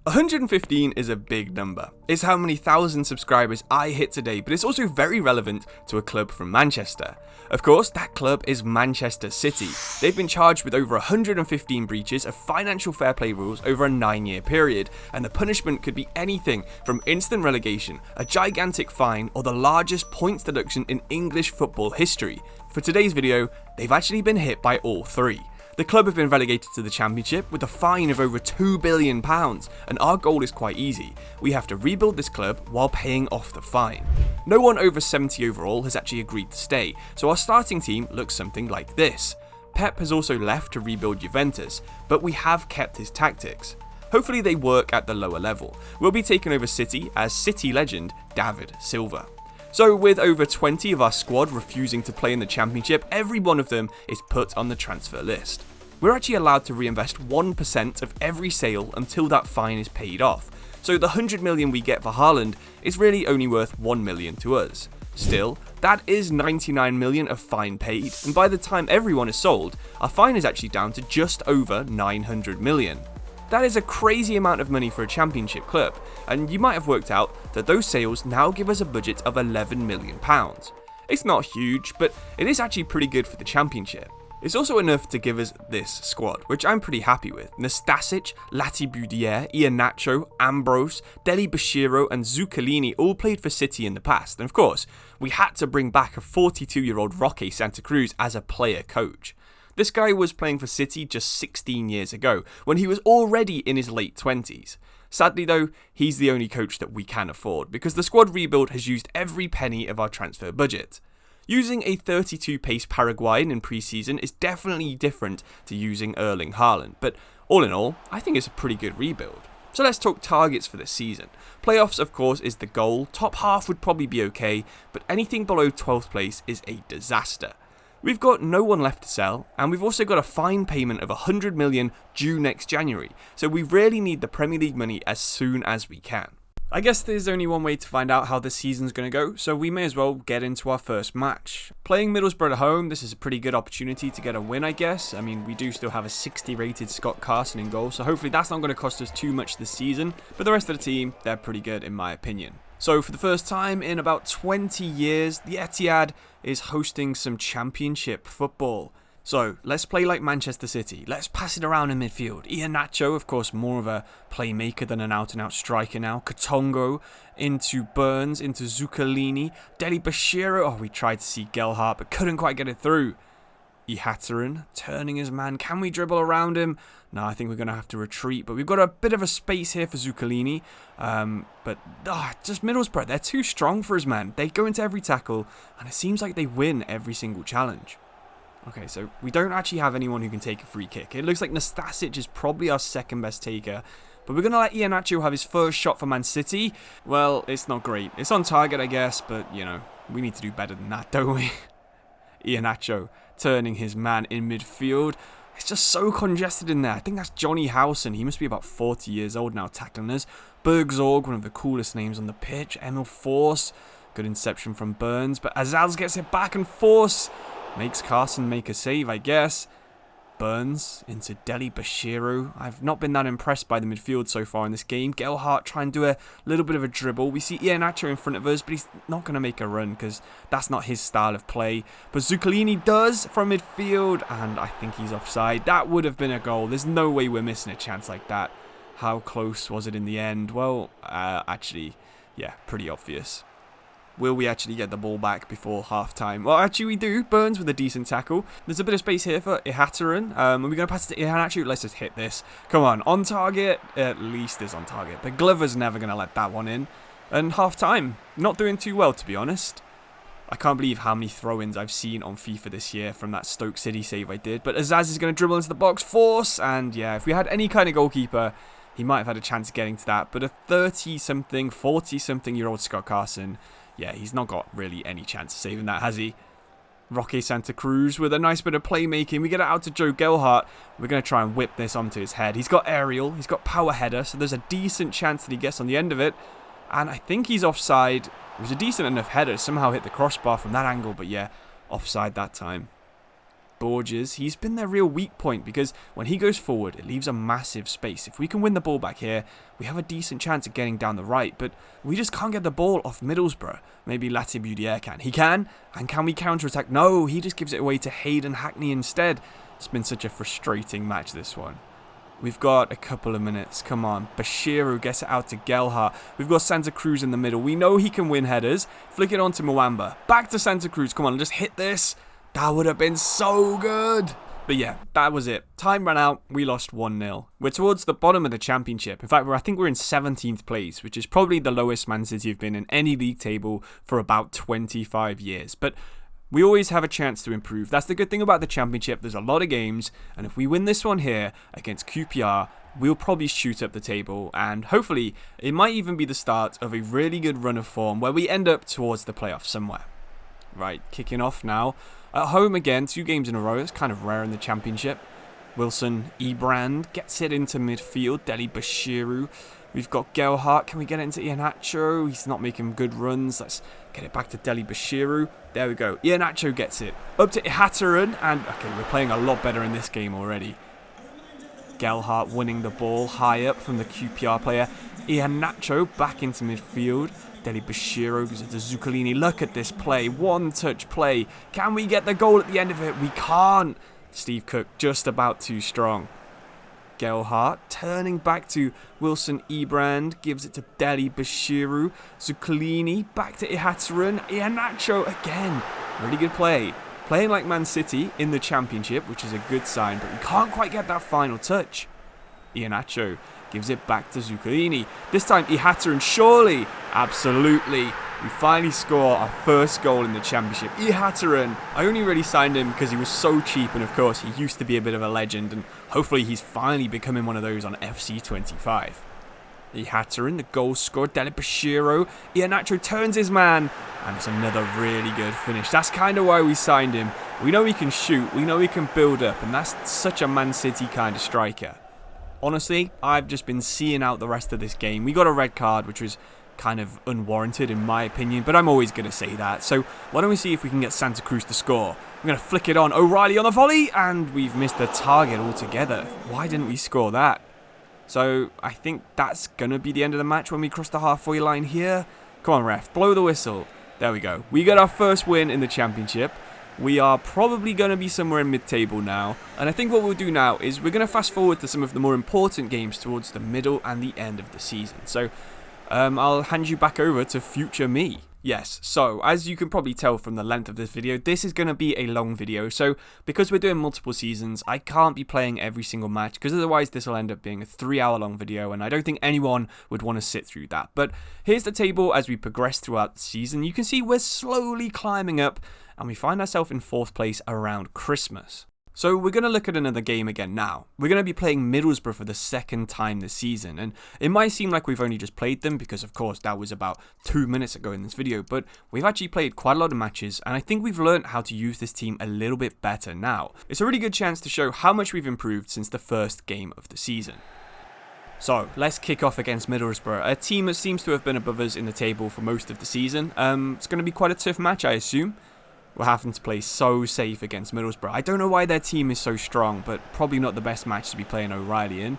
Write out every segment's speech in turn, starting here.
115 is a big number. It's how many thousand subscribers I hit today, but it's also very relevant to a club from Manchester. Of course, that club is Manchester City. They've been charged with over 115 breaches of financial fair play rules over a 9-year period, and the punishment could be anything from instant relegation, a gigantic fine, or the largest points deduction in English football history. For today's video, they've actually been hit by all three. The club have been relegated to the Championship with a fine of over £2 billion, and our goal is quite easy. We have to rebuild this club while paying off the fine. No one over 70 overall has actually agreed to stay, so our starting team looks something like this. Pep has also left to rebuild Juventus, but we have kept his tactics. Hopefully they work at the lower level. We'll be taking over City as City legend David Silva. So with over 20 of our squad refusing to play in the Championship, every one of them is put on the transfer list. We're actually allowed to reinvest 1% of every sale until that fine is paid off, so the 100 million we get for Haaland is really only worth 1 million to us. Still, that is 99 million of fine paid, and by the time everyone is sold, our fine is actually down to just over 900 million. That is a crazy amount of money for a Championship club, and you might have worked out that those sales now give us a budget of £11 million. It's not huge, but it is actually pretty good for the Championship. It's also enough to give us this squad, which I'm pretty happy with. Nastasic, Latibudier, Iheanacho, Ambrose, Deli Bashiro and Zuccolini all played for City in the past, and of course, we had to bring back a 42-year-old Santa-Cruz as a player coach. This guy was playing for City just 16 years ago, when he was already in his late 20s. Sadly though, he's the only coach that we can afford, because the squad rebuild has used every penny of our transfer budget. Using a 32-pace Paraguayan in pre-season is definitely different to using Erling Haaland, but all in all, I think it's a pretty good rebuild. So let's talk targets for this season. Playoffs, of course, is the goal. Top half would probably be okay, but anything below 12th place is a disaster. We've got no one left to sell, and we've also got a fine payment of 100 million due next January, so we really need the Premier League money as soon as we can. I guess there's only one way to find out how this season's going to go, so we may as well get into our first match. Playing Middlesbrough at home, this is a pretty good opportunity to get a win, I guess. I mean, we do still have a 60 rated Scott Carson in goal, so hopefully that's not going to cost us too much this season, but the rest of the team, they're pretty good in my opinion. So for the first time in about 20 years, the Etihad is hosting some Championship football. So let's play like Manchester City. Let's pass it around in midfield. Iheanacho, of course, more of a playmaker than an out-and-out striker now. Katongo into Burns, into Zuccolini. Deli Bashiro. Oh, we tried to see Gelhardt, but couldn't quite get it through. Iheanacho turning his man. Can we dribble around him? No, I think we're going to have to retreat. But we've got a bit of a space here for Zuccolini. Just Middlesbrough. They're too strong for his man. They go into every tackle, and it seems like they win every single challenge. Okay, so we don't actually have anyone who can take a free kick. It looks like Nastasic is probably our second best taker. But we're going to let Iheanacho have his first shot for Man City. Well, it's not great. It's on target, I guess, but, you know, we need to do better than that, don't we? Iheanacho turning his man in midfield. It's just so congested in there. I think that's Johnny Howson. He must be about 40 years old now, tackling us. Bergzorg, one of the coolest names on the pitch. Emil Force. Good inception from Burns. But Azaz gets it back, and Force makes Carson make a save, I guess. Burns into Deli Bashiro. I've not been that impressed by the midfield so far in this game. Gelhardt trying to do a little bit of a dribble. We see Iheanacho in front of us, but he's not going to make a run because that's not his style of play. But Zuccolini does from midfield, and I think he's offside. That would have been a goal. There's no way we're missing a chance like that. How close was it in the end? Well, actually, yeah, pretty obvious. Will we actually get the ball back before half-time? Well, actually we do. Burns with a decent tackle. There's a bit of space here for Iheanacho. Are we going to pass it to Iheanacho? Let's just hit this. Come on, on target. At least it's on target. But Glover's never going to let that one in. And half-time. Not doing too well, to be honest. I can't believe how many throw-ins I've seen on FIFA this year from that Stoke City save I did. But Azaz is going to dribble into the box. Force. And yeah, if we had any kind of goalkeeper, he might have had a chance of getting to that. But a 30-something, 40-something-year-old Scott Carson, yeah, he's not got really any chance of saving that, has he? Santa-Cruz with a nice bit of playmaking. We get it out to Joe Gelhardt. We're going to try and whip this onto his head. He's got aerial. He's got power header. So there's a decent chance that he gets on the end of it. And I think he's offside. It was a decent enough header. Somehow hit the crossbar from that angle. But yeah, offside that time. Borges, he's been their real weak point because when he goes forward, it leaves a massive space. If we can win the ball back here, we have a decent chance of getting down the right, but we just can't get the ball off Middlesbrough. Maybe Latibudier can. He can, and can we counter-attack? No, he just gives it away to Hayden Hackney instead. It's been such a frustrating match, this one. We've got a couple of minutes. Come on. Bashiru gets it out to Gelhardt. We've got Santa-Cruz in the middle. We know he can win headers. Flick it on to Mwamba. Back to Santa-Cruz. Come on, just hit this. That would have been so good. But yeah, that was it. Time ran out. We lost 1-0. We're towards the bottom of the championship. In fact, I think we're in 17th place, which is probably the lowest Man City have been in any league table for about 25 years. But we always have a chance to improve. That's the good thing about the championship. There's a lot of games, and if we win this one here against QPR, we'll probably shoot up the table, and hopefully it might even be the start of a really good run of form where we end up towards the playoffs somewhere. Right, kicking off now. At home again, 2 games in a row. It's kind of rare in the championship. Wilson Ebrand gets it into midfield. Deli Bashiru. We've got Gelhardt. Can we get it into Iheanacho? He's not making good runs. Let's get it back to Deli Bashiru. There we go. Iheanacho gets it. Up to Ihataren. And, okay, we're playing a lot better in this game already. Gelhardt winning the ball high up from the QPR player. Iheanacho back into midfield. Deli Bashiru goes into Zuccolini. Look at this play. One-touch play. Can we get the goal at the end of it? We can't. Steve Cook just about too strong. Gelhardt turning back to Wilson Ebrand, gives it to Deli Bashiru. Zuccolini back to Ihataren. Iheanacho again. Really good play. Playing like Man City in the championship, which is a good sign, but we can't quite get that final touch. Iheanacho gives it back to Zuccolini. This time Ihataren, surely. Absolutely. We finally score our first goal in the championship. Ihataren, I only really signed him because he was so cheap, and of course he used to be a bit of a legend, and hopefully he's finally becoming one of those on FC25. Ihataren, the goal scorer, Deli Bashiru. Iheanacho turns his man, and it's another really good finish. That's kind of why we signed him. We know he can shoot, we know he can build up, and that's such a Man City kind of striker. Honestly, I've just been seeing out the rest of this game. We got a red card, which was kind of unwarranted in my opinion, but I'm always going to say that. So why don't we see if we can get Santa-Cruz to score. I'm going to flick it on. O'Reilly on the volley, and we've missed the target altogether. Why didn't we score that? So I think that's going to be the end of the match when we cross the halfway line here. Come on, ref, blow the whistle. There we go. We got our first win in the championship. We are probably going to be somewhere in mid-table now, and I think what we'll do now is we're going to fast forward to some of the more important games towards the middle and the end of the season. So I'll hand you back over to future me. Yes, so as you can probably tell from the length of this video, this is going to be a long video. So because we're doing multiple seasons, I can't be playing every single match because otherwise this will end up being a 3-hour long video, and I don't think anyone would want to sit through that. But here's the table as we progress throughout the season. You can see we're slowly climbing up, and we find ourselves in 4th place around Christmas. So we're going to look at another game again now. We're going to be playing Middlesbrough for the 2nd time this season, and it might seem like we've only just played them because of course that was about 2 minutes ago in this video, but we've actually played quite a lot of matches, and I think we've learned how to use this team a little bit better now. It's a really good chance to show how much we've improved since the first game of the season. So let's kick off against Middlesbrough, a team that seems to have been above us in the table for most of the season. It's going to be quite a tough match, I assume. We're having to play so safe against Middlesbrough. I don't know why their team is so strong, but probably not the best match to be playing O'Reilly in.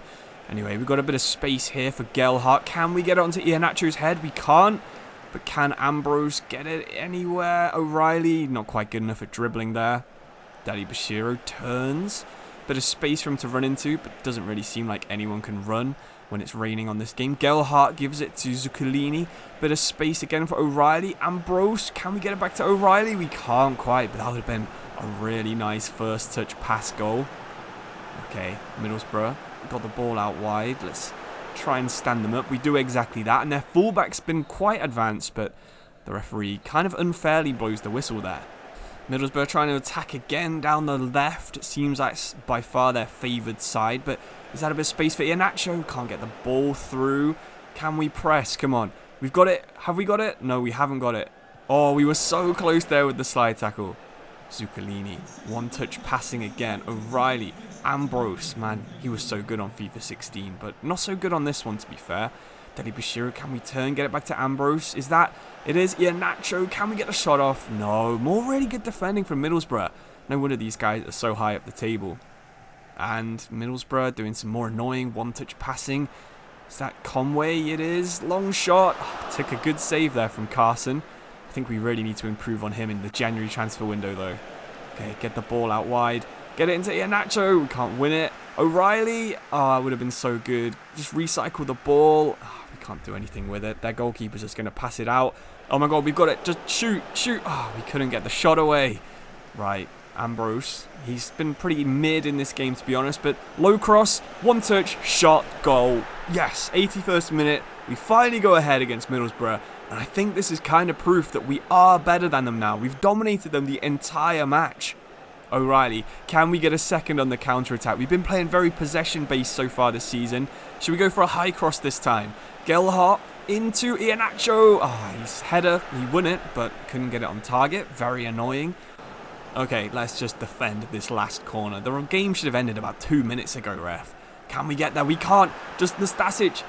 Anyway, we've got a bit of space here for Gelhardt. Can we get it onto Iheanacho's head? We can't. But can Ambrose get it anywhere? O'Reilly, not quite good enough at dribbling there. Deli Bashiru turns. Bit of space for him to run into, but doesn't really seem like anyone can run when it's raining on this game. Gelhardt gives it to Zuccolini. Bit of space again for O'Reilly. Ambrose, can we get it back to O'Reilly? We can't quite, but that would have been a really nice first touch pass goal. Okay, Middlesbrough got the ball out wide. Let's try and stand them up. We do exactly that, and their fullback's been quite advanced, but the referee kind of unfairly blows the whistle there. Middlesbrough trying to attack again down the left. It seems like by far their favoured side, but is that a bit of space for Iheanacho? Can't get the ball through. Can we press? Come on. We've got it. Have we got it? No, we haven't got it. Oh, we were so close there with the slide tackle. Zuccolini. One touch passing again. O'Reilly. Ambrose. Man, he was so good on FIFA 16, but not so good on this one, to be fair. Deli Bashiru, can we turn, get it back to Ambrose? Is that? It is. Iheanacho, can we get the shot off? No. More really good defending from Middlesbrough. No wonder these guys are so high up the table. And Middlesbrough doing some more annoying one-touch passing. Is that Conway? It is. Long shot. Oh, took a good save there from Carson. I think we really need to improve on him in the January transfer window, though. Okay, get the ball out wide. Get it into Iheanacho. We can't win it. O'Reilly. Oh, it would have been so good. Just recycle the ball. Oh, we can't do anything with it. Their goalkeeper's just going to pass it out. Oh my god, we've got it. Just shoot. Oh, we couldn't get the shot away. Right. Ambrose, he's been pretty mid in this game, to be honest, but low cross, one touch, shot, goal. Yes, 81st minute, we finally go ahead against Middlesbrough, and I think this is kind of proof that we are better than them now. We've dominated them the entire match. O'Reilly, can we get a second on the counter-attack? We've been playing very possession-based so far this season. Should we go for a high cross this time? Gelhardt into Iheanacho. Oh, his header, he won it, but couldn't get it on target. Very annoying. Okay, let's just defend this last corner. The game should have ended about 2 minutes ago, ref. Can we get there? We can't. Just Nastasic.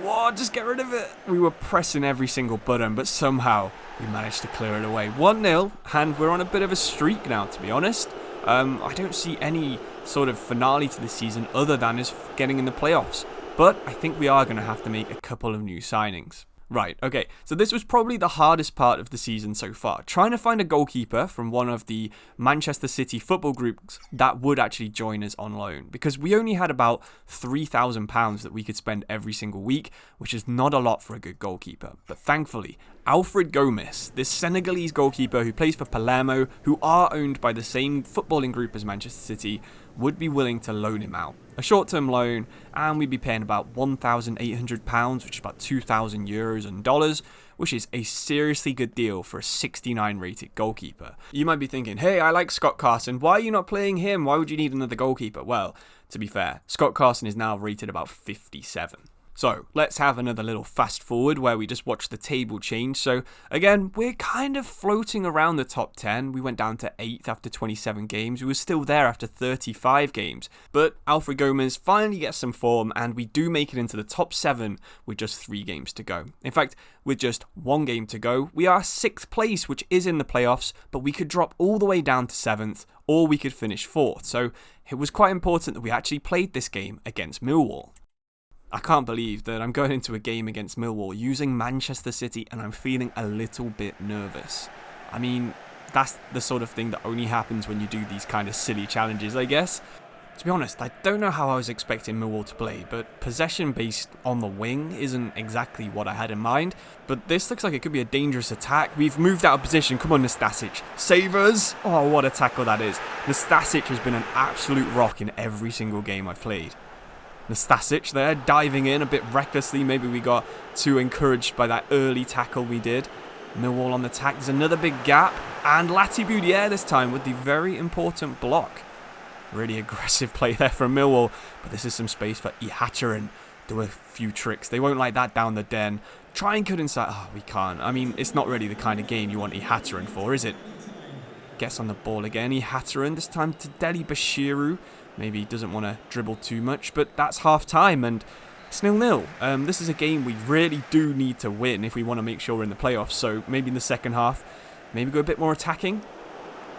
Whoa, just get rid of it. We were pressing every single button, but somehow we managed to clear it away. 1-0, and we're on a bit of a streak now, to be honest. I don't see any sort of finale to this season other than us getting in the playoffs. But I think we are going to have to make a couple of new signings. Right, okay, so this was probably the hardest part of the season so far. Trying to find a goalkeeper from one of the Manchester City football groups that would actually join us on loan. Because we only had about £3,000 that we could spend every single week, which is not a lot for a good goalkeeper. But thankfully, Alfred Gomis, this Senegalese goalkeeper who plays for Palermo, who are owned by the same footballing group as Manchester City, would be willing to loan him out. A short-term loan, and we'd be paying about £1,800, which is about €2,000 in dollars, which is a seriously good deal for a 69 rated goalkeeper. You might be thinking, hey, I like Scott Carson, why are you not playing him? Why would you need another goalkeeper? Well, to be fair, Scott Carson is now rated about 57. So, let's have another little fast forward where we just watch the table change. So, again, we're kind of floating around the top 10. We went down to 8th after 27 games. We were still there after 35 games. But Alfred Gomez finally gets some form, and we do make it into the top 7 with just 3 games to go. In fact, with just 1 game to go, we are 6th place, which is in the playoffs, but we could drop all the way down to 7th, or we could finish 4th. So, it was quite important that we actually played this game against Millwall. I can't believe that I'm going into a game against Millwall using Manchester City and I'm feeling a little bit nervous. I mean, that's the sort of thing that only happens when you do these kind of silly challenges, I guess. To be honest, I don't know how I was expecting Millwall to play, but possession based on the wing isn't exactly what I had in mind. But this looks like it could be a dangerous attack. We've moved out of position. Come on, Nastasic. Save us! Oh, what a tackle that is. Nastasic has been an absolute rock in every single game I've played. Nastasic there, diving in a bit recklessly. Maybe we got too encouraged by that early tackle we did. Millwall on the attack. There's another big gap. And Latibudier this time with the very important block. Really aggressive play there from Millwall. But this is some space for Iheanacho. Do a few tricks. They won't like that down the den. Try and cut inside. Oh, we can't. I mean, it's not really the kind of game you want Iheanacho for, is it? Gets on the ball again. Iheanacho, this time to Deli Bashiru. Maybe he doesn't want to dribble too much, but that's half time and it's 0-0. This is a game we really do need to win if we want to make sure we're in the playoffs. So maybe in the second half, maybe go a bit more attacking.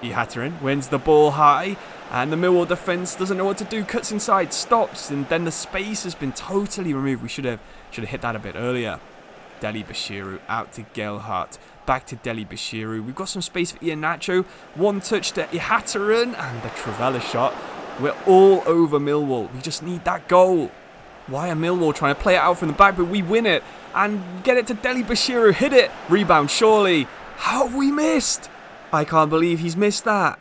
Iheanacho wins the ball high and the Millwall defence doesn't know what to do. Cuts inside, stops, and then the space has been totally removed. We should have hit that a bit earlier. Deli Bashiru out to Gelhardt. Back to Deli Bashiru. We've got some space for Iheanacho. One touch to Iheanacho and the Trivela shot. We're all over Millwall. We just need that goal. Why are Millwall trying to play it out from the back, but we win it and get it to Deli Bashiru. Hit it. Rebound, surely. How have we missed? I can't believe he's missed that.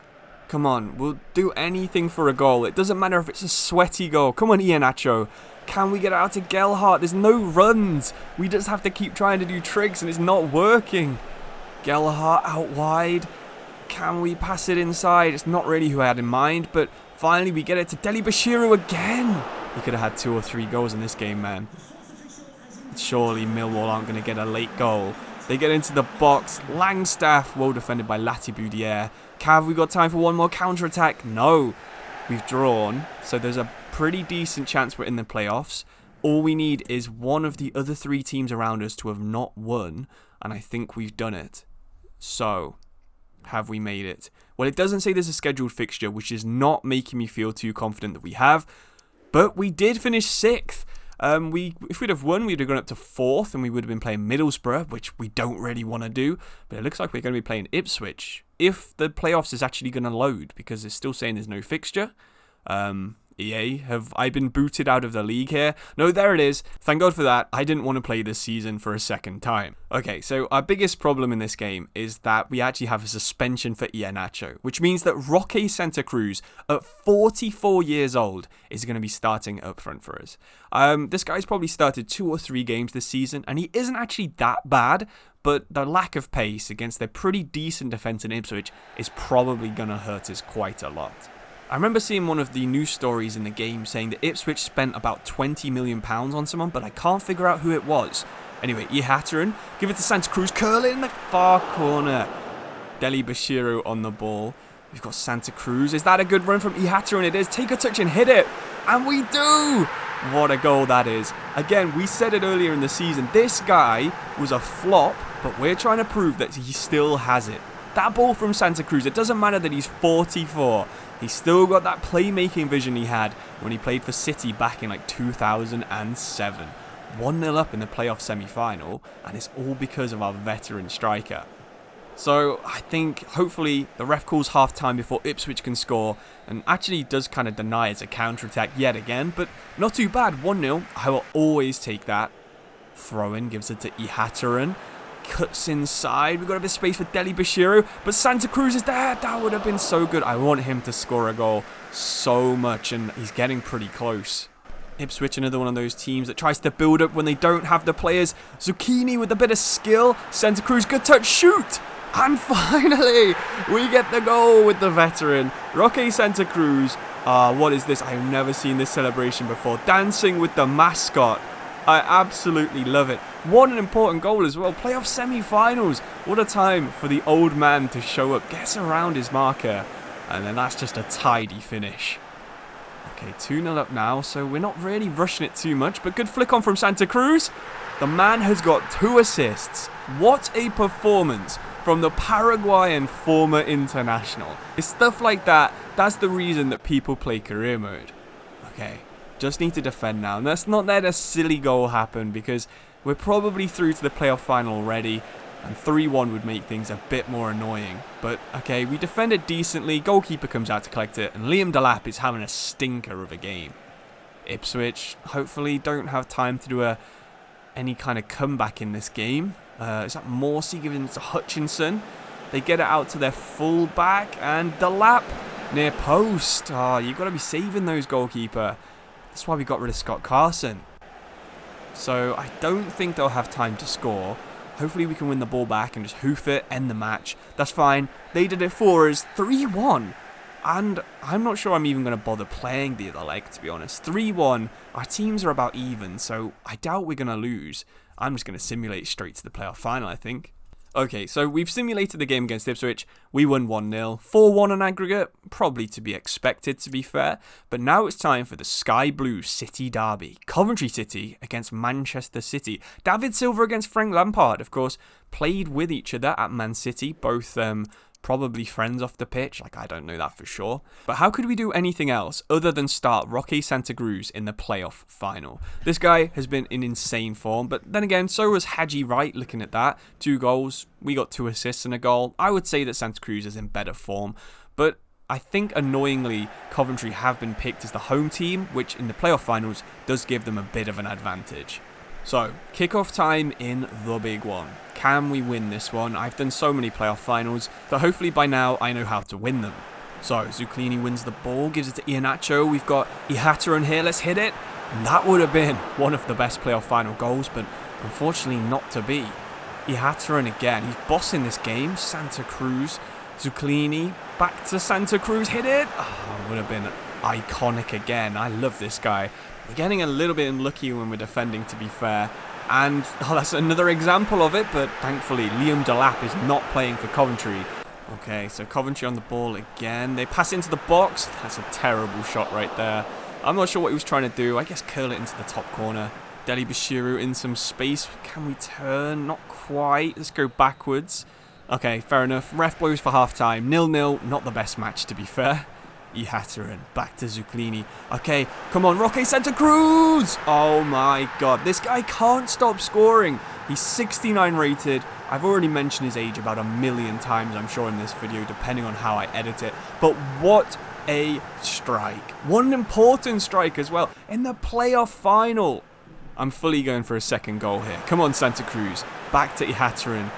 Come on, we'll do anything for a goal. It doesn't matter if it's a sweaty goal. Come on, Iheanacho. Can we get out to Gelhardt? There's no runs. We just have to keep trying to do tricks and it's not working. Gelhardt out wide. Can we pass it inside? It's not really who I had in mind, but finally we get it to Deli Bashiru again. He could have had 2 or 3 goals in this game, man. Surely Millwall aren't going to get a late goal. They get into the box. Langstaff, well defended by Latibudier. Have we got time for one more counter-attack? No. We've drawn, so there's a pretty decent chance we're in the playoffs. All we need is one of the other 3 teams around us to have not won, and I think we've done it. So, have we made it? Well, Well, it doesn't say there's a scheduled fixture, which is not making me feel too confident that we have. But we did finish 6th. If we'd have won, we'd have gone up to 4th, and we would have been playing Middlesbrough, which we don't really want to do. But it looks like we're going to be playing Ipswich, if the playoffs is actually going to load, because it's still saying there's no fixture. EA, have I been booted out of the league here? No, there it is. Thank God for that. I didn't want to play this season for a second time. Okay, so our biggest problem in this game is that we actually have a suspension for Iheanacho, which means that Roque Santa-Cruz, at 44 years old, is going to be starting up front for us. This guy's probably started 2 or 3 games this season, and he isn't actually that bad, but the lack of pace against their pretty decent defence in Ipswich is probably going to hurt us quite a lot. I remember seeing one of the news stories in the game saying that Ipswich spent about £20 million on someone, but I can't figure out who it was. Anyway, Iheanacho, give it to Santa-Cruz, curl it in the far corner. Deli Bashiru on the ball. We've got Santa-Cruz. Is that a good run from Iheanacho? And it is. Take a touch and hit it. And we do! What a goal that is. Again, we said it earlier in the season. This guy was a flop, but we're trying to prove that he still has it. That ball from Santa-Cruz, it doesn't matter that he's 44. He's still got that playmaking vision he had when he played for City back in like 2007. 1-0 up in the playoff semi-final, and it's all because of our veteran striker. So I think hopefully the ref calls half-time before Ipswich can score, and actually does kind of deny it's a counter-attack yet again, but not too bad. 1-0, I will always take that. Throw-in, gives it to Iheanacho. Cuts inside. We've got a bit of space for Deli Bashiru, but Santa-Cruz is there. That would have been so good. I want him to score a goal so much, and he's getting pretty close. Ipswich, another one of those teams that tries to build up when they don't have the players. Zucchini with a bit of skill. Santa-Cruz, good touch, shoot! And finally, we get the goal with the veteran, Roque Santa-Cruz. What is this? I've never seen this celebration before. Dancing with the mascot. I absolutely love it. What an important goal as well. Playoff semi-finals. What a time for the old man to show up. Gets around his marker. And then that's just a tidy finish. Okay, 2-0 up now, so we're not really rushing it too much. But good flick on from Santa-Cruz. The man has got 2 assists. What a performance from the Paraguayan former international. It's stuff like that. That's the reason that people play career mode. Okay. Just need to defend now. And let's not let a silly goal happen, because we're probably through to the playoff final already, and 3-1 would make things a bit more annoying. But okay, we defended decently. Goalkeeper comes out to collect it, and Liam Delap is having a stinker of a game. Ipswich hopefully don't have time to do any kind of comeback in this game. Is that Morsey giving it to Hutchinson? They get it out to their full back, and Delap near post. You've got to be saving those, goalkeeper. That's why we got rid of Scott Carson. So I don't think they'll have time to score. Hopefully we can win the ball back and just hoof it, end the match. That's fine. They did it for us. 3-1. And I'm not sure I'm even going to bother playing the other leg, to be honest. 3-1. Our teams are about even, so I doubt we're going to lose. I'm just going to simulate straight to the playoff final, I think. Okay, so we've simulated the game against Ipswich. We won 1-0, 4-1 on aggregate, probably to be expected, to be fair. But now it's time for the Sky Blue City derby. Coventry City against Manchester City. David Silva against Frank Lampard, of course, played with each other at Man City, both probably friends off the pitch. Like, I don't know that for sure. But how could we do anything else other than start Roque Santa-Cruz in the playoff final? This guy has been in insane form, but then again, so was Haji Wright. Looking at that, 2 goals, we got 2 assists and a goal. I would say that Santa-Cruz is in better form, but I think annoyingly Coventry have been picked as the home team, which in the playoff finals does give them a bit of an advantage. So, kickoff time in the big one. Can we win this one? I've done so many playoff finals that hopefully by now I know how to win them. So, Zucchini wins the ball, gives it to Iheanacho. We've got Iheanacho here, let's hit it. And that would have been one of the best playoff final goals, but unfortunately not to be. Iheanacho again, he's bossing this game. Santa-Cruz, Zucchini, back to Santa-Cruz, hit it. Would have been iconic again. I love this guy. We're getting a little bit unlucky when we're defending, to be fair. And that's another example of it, but thankfully Liam Delap is not playing for Coventry. Okay, so Coventry on the ball again. They pass into the box. That's a terrible shot right there. I'm not sure what he was trying to do. I guess curl it into the top corner. Deli Bashiru in some space. Can we turn? Not quite. Let's go backwards. Okay, fair enough. Ref blows for half-time. 0-0, not the best match to be fair. Ihataren, back to Zuclini. Okay, come on, Roque Santa-Cruz! Oh my god, this guy can't stop scoring. He's 69 rated. I've already mentioned his age about 1,000,000 times, I'm sure, in this video, depending on how I edit it. But what a strike. What an important strike as well. In the playoff final. I'm fully going for a second goal here. Come on, Santa-Cruz. Back to Ihataren.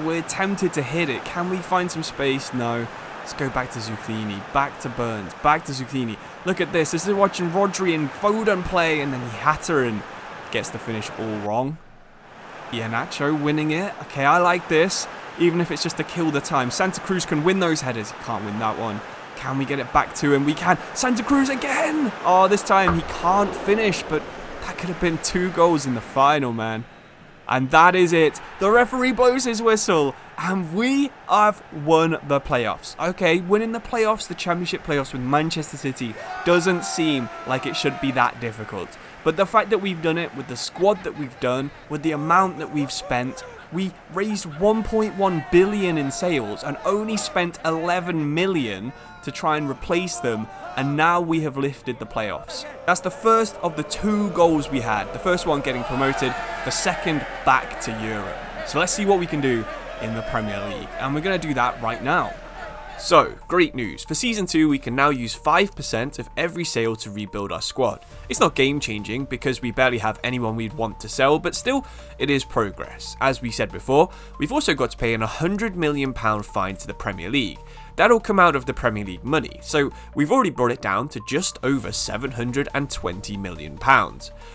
We're tempted to hit it. Can we find some space? No. Let's go back to Zuclini, back to Burns, back to Zuclini. Look at this. This is watching Rodri and Foden play, and then Ihataren gets the finish all wrong. Iheanacho winning it. Okay, I like this, even if it's just to kill the time. Santa-Cruz can win those headers. He can't win that one. Can we get it back to him? We can. Santa-Cruz again. Oh, this time he can't finish, but that could have been 2 goals in the final, man. And that is it. The referee blows his whistle, and we have won the playoffs. Okay, winning the playoffs, the championship playoffs with Manchester City, doesn't seem like it should be that difficult. But the fact that we've done it with the squad that we've done, with the amount that we've spent, we raised 1.1 billion in sales and only spent 11 million to try and replace them, and now we have lifted the playoffs. That's the first of the 2 goals we had. The first one getting promoted, the second back to Europe. So let's see what we can do in the Premier League, and we're going to do that right now. So, great news. For Season 2, we can now use 5% of every sale to rebuild our squad. It's not game-changing because we barely have anyone we'd want to sell, but still, it is progress. As we said before, we've also got to pay an £100 million fine to the Premier League. That'll come out of the Premier League money, so we've already brought it down to just over £720 million.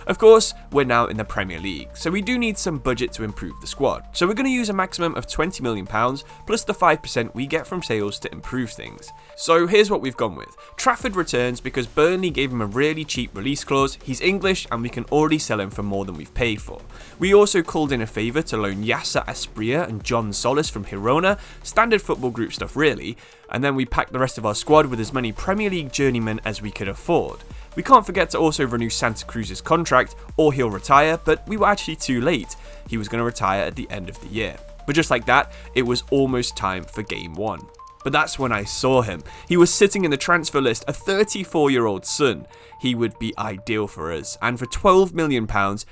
Of course, we're now in the Premier League, so we do need some budget to improve the squad. So we're going to use a maximum of £20 million plus the 5% we get from sales to improve things. So here's what we've gone with. Trafford returns because Burnley gave him a really cheap release clause. He's English and we can already sell him for more than we've paid for. We also called in a favour to loan Yasser Asprilla and John Solis from Girona, standard football group stuff really, and then we packed the rest of our squad with as many Premier League journeymen as we could afford. We can't forget to also renew Santa-Cruz's contract, or he'll retire, but we were actually too late. He was going to retire at the end of the year. But just like that, it was almost time for Game 1. But that's when I saw him. He was sitting in the transfer list, a 34-year-old son. He would be ideal for us, and for £12 million,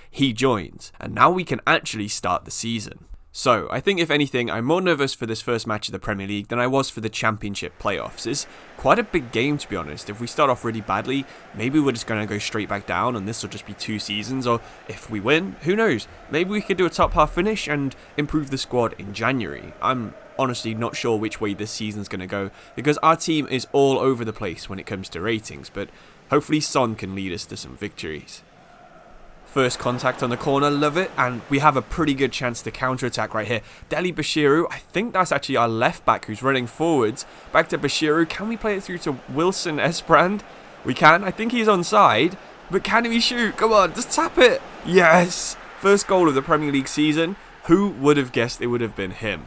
he joins. And now we can actually start the season. So, I think if anything, I'm more nervous for this first match of the Premier League than I was for the Championship playoffs. It's quite a big game, to be honest. If we start off really badly, maybe we're just going to go straight back down and this will just be 2 seasons, or if we win, who knows? Maybe we could do a top half finish and improve the squad in January. I'm honestly not sure which way this season's going to go, because our team is all over the place when it comes to ratings, but hopefully Son can lead us to some victories. First contact on the corner, love it, and we have a pretty good chance to counter-attack right here. Deli Bashiru, I think that's actually our left back who's running forwards. Back to Bashiru, can we play it through to Wilson Esbrand? We can, I think he's onside, but can he shoot? Come on, just tap it. Yes, first goal of the Premier League season. Who would have guessed it would have been him?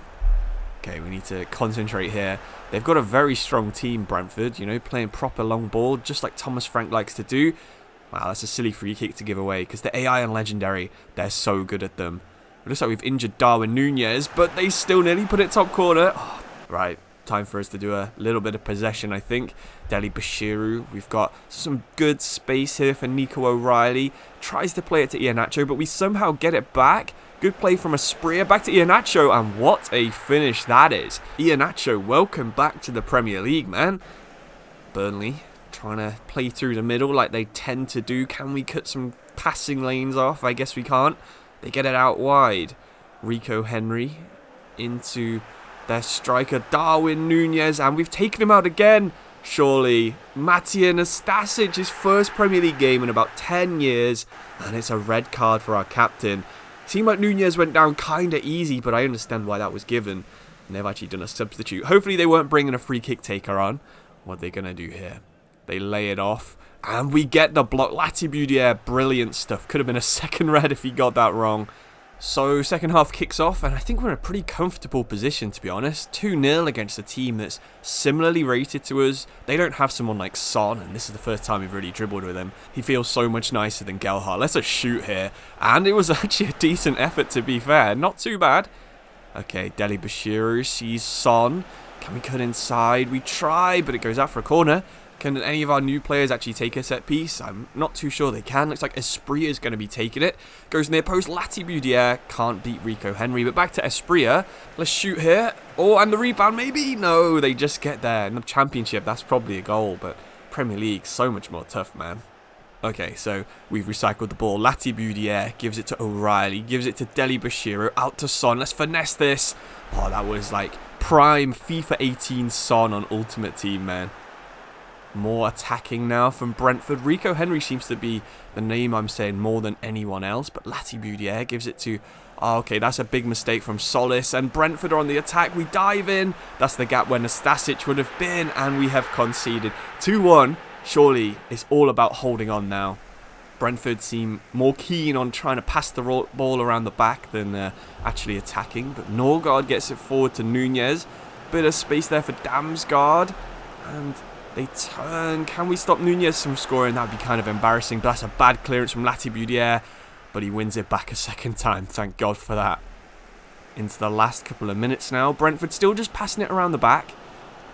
Okay, we need to concentrate here. They've got a very strong team, Brentford, you know, playing proper long ball, just like Thomas Frank likes to do. Wow, that's a silly free kick to give away because the AI and Legendary, they're so good at them. It looks like we've injured Darwin Nunez, but they still nearly put it top corner. Oh, right, time for us to do a little bit of possession, I think. Deli Bashiru, we've got some good space here for Nico O'Reilly. Tries to play it to Iheanacho, but we somehow get it back. Good play from Asprilla, back to Iheanacho, and what a finish that is. Iheanacho, welcome back to the Premier League, man. Burnley trying to play through the middle like they tend to do. Can we cut some passing lanes off? I guess we can't. They get it out wide. Rico Henry into their striker Darwin Nunez, and we've taken him out again. Surely, Matija Nastasic, his first Premier League game in about 10 years, and it's a red card for our captain. Seemed like Nunez went down kinda easy, but I understand why that was given. And they've actually done a substitute. Hopefully they weren't bringing a free kick taker on. What are they going to do here? They lay it off, and we get the block. Latibudier, brilliant stuff. Could have been a second red if he got that wrong. So, second half kicks off, and I think we're in a pretty comfortable position, to be honest. 2-0 against a team that's similarly rated to us. They don't have someone like Son, and this is the first time we've really dribbled with him. He feels so much nicer than Gelhardt. Let's just shoot here. And it was actually a decent effort, to be fair. Not too bad. Okay, Deli Bashiru sees Son. Can we cut inside? We try, but it goes out for a corner. Can any of our new players actually take a set piece? I'm not too sure they can. Looks like Espria is going to be taking it. Goes near post. Latibudier can't beat Rico Henry. But back to Espria. Let's shoot here. Oh, and the rebound maybe? No, they just get there. In the Championship, that's probably a goal. But Premier League, so much more tough, man. Okay, so we've recycled the ball. Latibudier gives it to O'Reilly. Gives it to Deli Bashiru. Out to Son. Let's finesse this. Oh, that was like prime FIFA 18 Son on Ultimate Team, man. More attacking now from Brentford. Rico Henry seems to be the name I'm saying more than anyone else. But Latibudier gives it to... Oh, okay, that's a big mistake from Solis. And Brentford are on the attack. We dive in. That's the gap where Nastasic would have been. And we have conceded 2-1. Surely it's all about holding on now. Brentford seem more keen on trying to pass the ball around the back than actually attacking. But Norgard gets it forward to Nunez. Bit of space there for Damsgaard. And... they turn. Can we stop Nunez from scoring? That would be kind of embarrassing. But that's a bad clearance from Latibudier. But he wins it back a second time. Thank God for that. Into the last couple of minutes now. Brentford still just passing it around the back.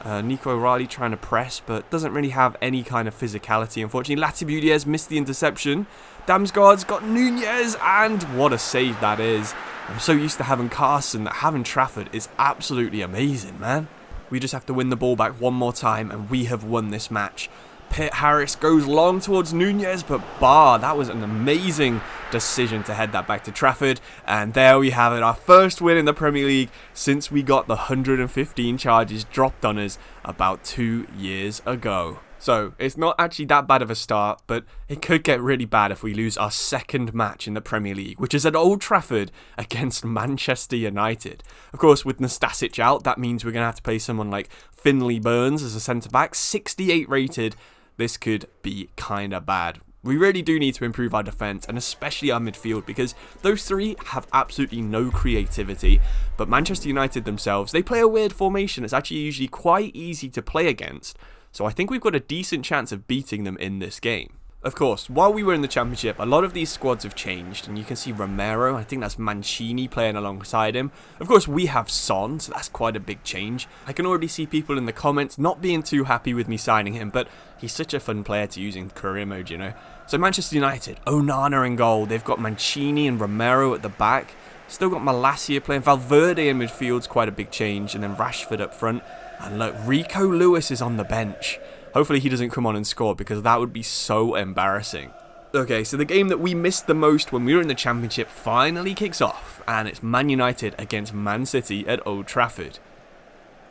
Nico O'Reilly trying to press, but doesn't really have any kind of physicality. Unfortunately, Latibudier's missed the interception. Damsgaard's got Nunez. And what a save that is. I'm so used to having Carson that having Trafford is absolutely amazing, man. We just have to win the ball back one more time, and we have won this match. Pitt Harris goes long towards Nunez, but that was an amazing decision to head that back to Trafford. And there we have it, our first win in the Premier League since we got the 115 charges dropped on us about 2 years ago. So, it's not actually that bad of a start, but it could get really bad if we lose our second match in the Premier League, which is at Old Trafford against Manchester United. Of course, with Nastasic out, that means we're going to have to play someone like Finley Burns as a centre-back, 68 rated. This could be kind of bad. We really do need to improve our defence, and especially our midfield, because those three have absolutely no creativity. But Manchester United themselves, they play a weird formation. It's actually usually quite easy to play against. So I think we've got a decent chance of beating them in this game. Of course, while we were in the Championship, a lot of these squads have changed, and you can see Romero, I think that's Mancini playing alongside him. Of course, we have Son, so that's quite a big change. I can already see people in the comments not being too happy with me signing him, but he's such a fun player to use in career mode, you know. So Manchester United, Onana in goal. They've got Mancini and Romero at the back. Still got Malacia playing. Valverde in midfield's quite a big change, and then Rashford up front. And look, Rico Lewis is on the bench. Hopefully he doesn't come on and score, because that would be so embarrassing. Okay, so the game that we missed the most when we were in the Championship finally kicks off. And it's Man United against Man City at Old Trafford.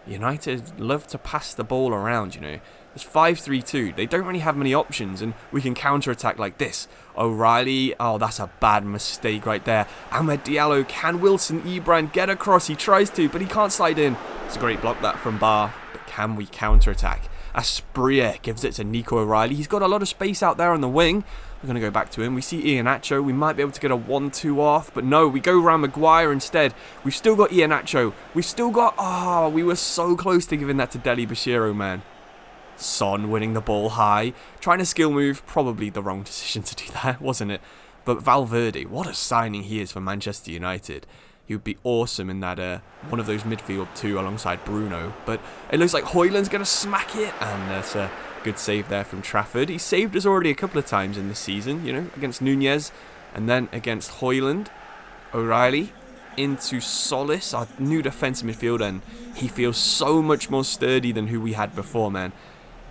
United love to pass the ball around, you know. It's 5-3-2. They don't really have many options, and we can counter-attack like this. O'Reilly, oh, that's a bad mistake right there. Ahmed Diallo, can Wilson Ibrahim get across? He tries to, but he can't slide in. It's a great block that from Bar, but can we counter-attack? Asprilla gives it to Nico O'Reilly. He's got a lot of space out there on the wing. We're going to go back to him. We see Iheanacho. We might be able to get a 1-2 off, but no, we go around Maguire instead. We've still got Iheanacho. We've still got... Oh, we were so close to giving that to Deli Bashiru, man. Son winning the ball high. Trying to skill move. Probably the wrong decision to do that, wasn't it? But Valverde, what a signing he is for Manchester United. He would be awesome in that one of those midfield two alongside Bruno. But it looks like Haaland's going to smack it. And that's a good save there from Trafford. He saved us already a couple of times in this season, you know, against Nunez. And then against Haaland. O'Reilly into Solis, our new defensive midfielder. And he feels so much more sturdy than who we had before, man.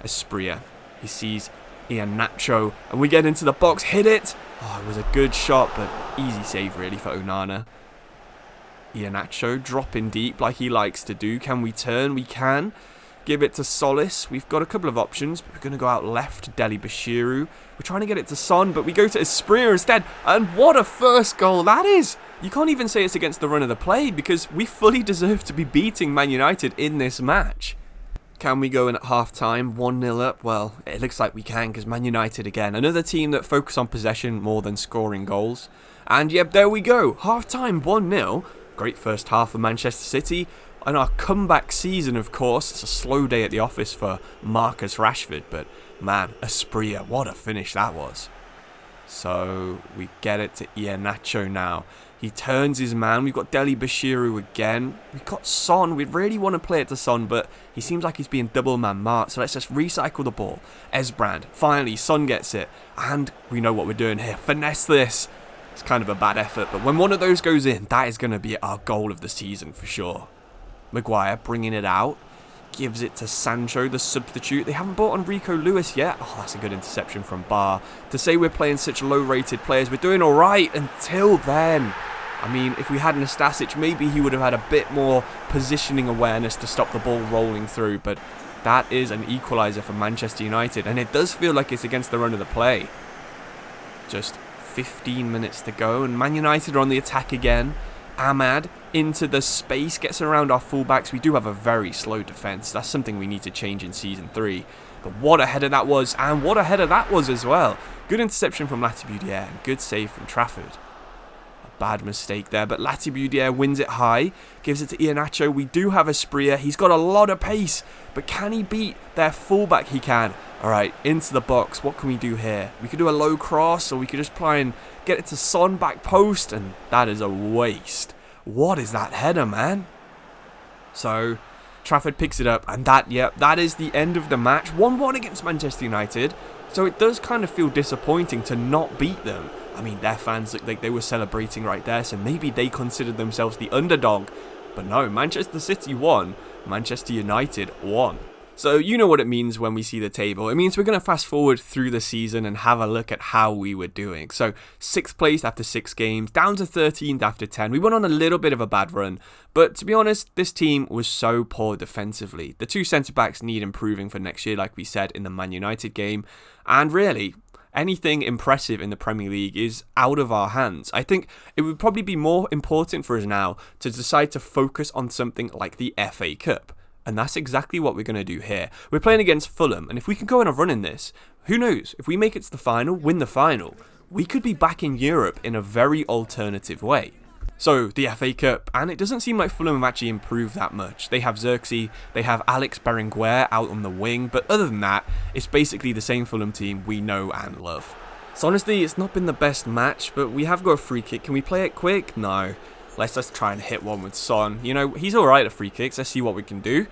Asprilla. He sees Iheanacho. And we get into the box. Hit it. Oh, it was a good shot, but easy save really for Onana. Iheanacho dropping deep like he likes to do. Can we turn? We can. Give it to Solis. We've got a couple of options, but we're going to go out left. Deli Bashiru. We're trying to get it to Son, but we go to Asprilla instead. And what a first goal that is! You can't even say it's against the run of the play, because we fully deserve to be beating Man United in this match. Can we go in at half-time, 1-0 up? Well, it looks like we can, because Man United again, another team that focus on possession more than scoring goals. And yep, there we go. Half-time, 1-0. Great first half for Manchester City. And our comeback season, of course, it's a slow day at the office for Marcus Rashford. But, man, Asprilla, what a finish that was. So, we get it to Iheanacho now. He turns his man. We've got Deli Bashiru again. We've got Son. We really want to play it to Son, but he seems like he's being double man marked. So let's just recycle the ball. Esbrand. Finally, Son gets it. And we know what we're doing here. Finesse this. It's kind of a bad effort, but when one of those goes in, that is going to be our goal of the season for sure. Maguire bringing it out. Gives it to Sancho, the substitute. They haven't bought on Rico Lewis yet. Oh, that's a good interception from Barr. To say we're playing such low-rated players, we're doing all right until then. I mean, if we had Nastasic, maybe he would have had a bit more positioning awareness to stop the ball rolling through, but that is an equaliser for Manchester United, and it does feel like it's against the run of the play. Just 15 minutes to go, and Man United are on the attack again. Ahmad into the space, gets around our fullbacks. We do have a very slow defence. That's something we need to change in Season 3. But what a header that was, and what a header that was as well. Good interception from Latibudier, and good save from Trafford. Bad mistake there, but Latibudier wins it high, gives it to Iheanacho. We do have Asprilla. He's got a lot of pace, but can he beat their fullback? He can. All right, into the box. What can we do here? We could do a low cross, or we could just try and get it to Son back post, and that is a waste. What is that header, man? So Trafford picks it up, and that is the end of the match. 1-1 against Manchester United. So it does kind of feel disappointing to not beat them. I mean, their fans looked like they were celebrating right there, so maybe they considered themselves the underdog. But no, Manchester City won, Manchester United won. So you know what it means when we see the table. It means we're going to fast forward through the season and have a look at how we were doing. So 6th place after 6 games, down to 13th after 10. We went on a little bit of a bad run, but to be honest, this team was so poor defensively. The 2 centre-backs need improving for next year, like we said in the Man United game. And really, anything impressive in the Premier League is out of our hands. I think it would probably be more important for us now to decide to focus on something like the FA Cup. And that's exactly what we're going to do here. We're playing against Fulham, and if we can go on a run in this, who knows? If we make it to the final, win the final, we could be back in Europe in a very alternative way. So, the FA Cup, and it doesn't seem like Fulham have actually improved that much. They have Xerxes, they have Alex Berenguer out on the wing, but other than that, it's basically the same Fulham team we know and love. So honestly, it's not been the best match, but we have got a free kick. Can we play it quick? No. Let's just try and hit one with Son. You know, he's alright at free kicks. Let's see what we can do.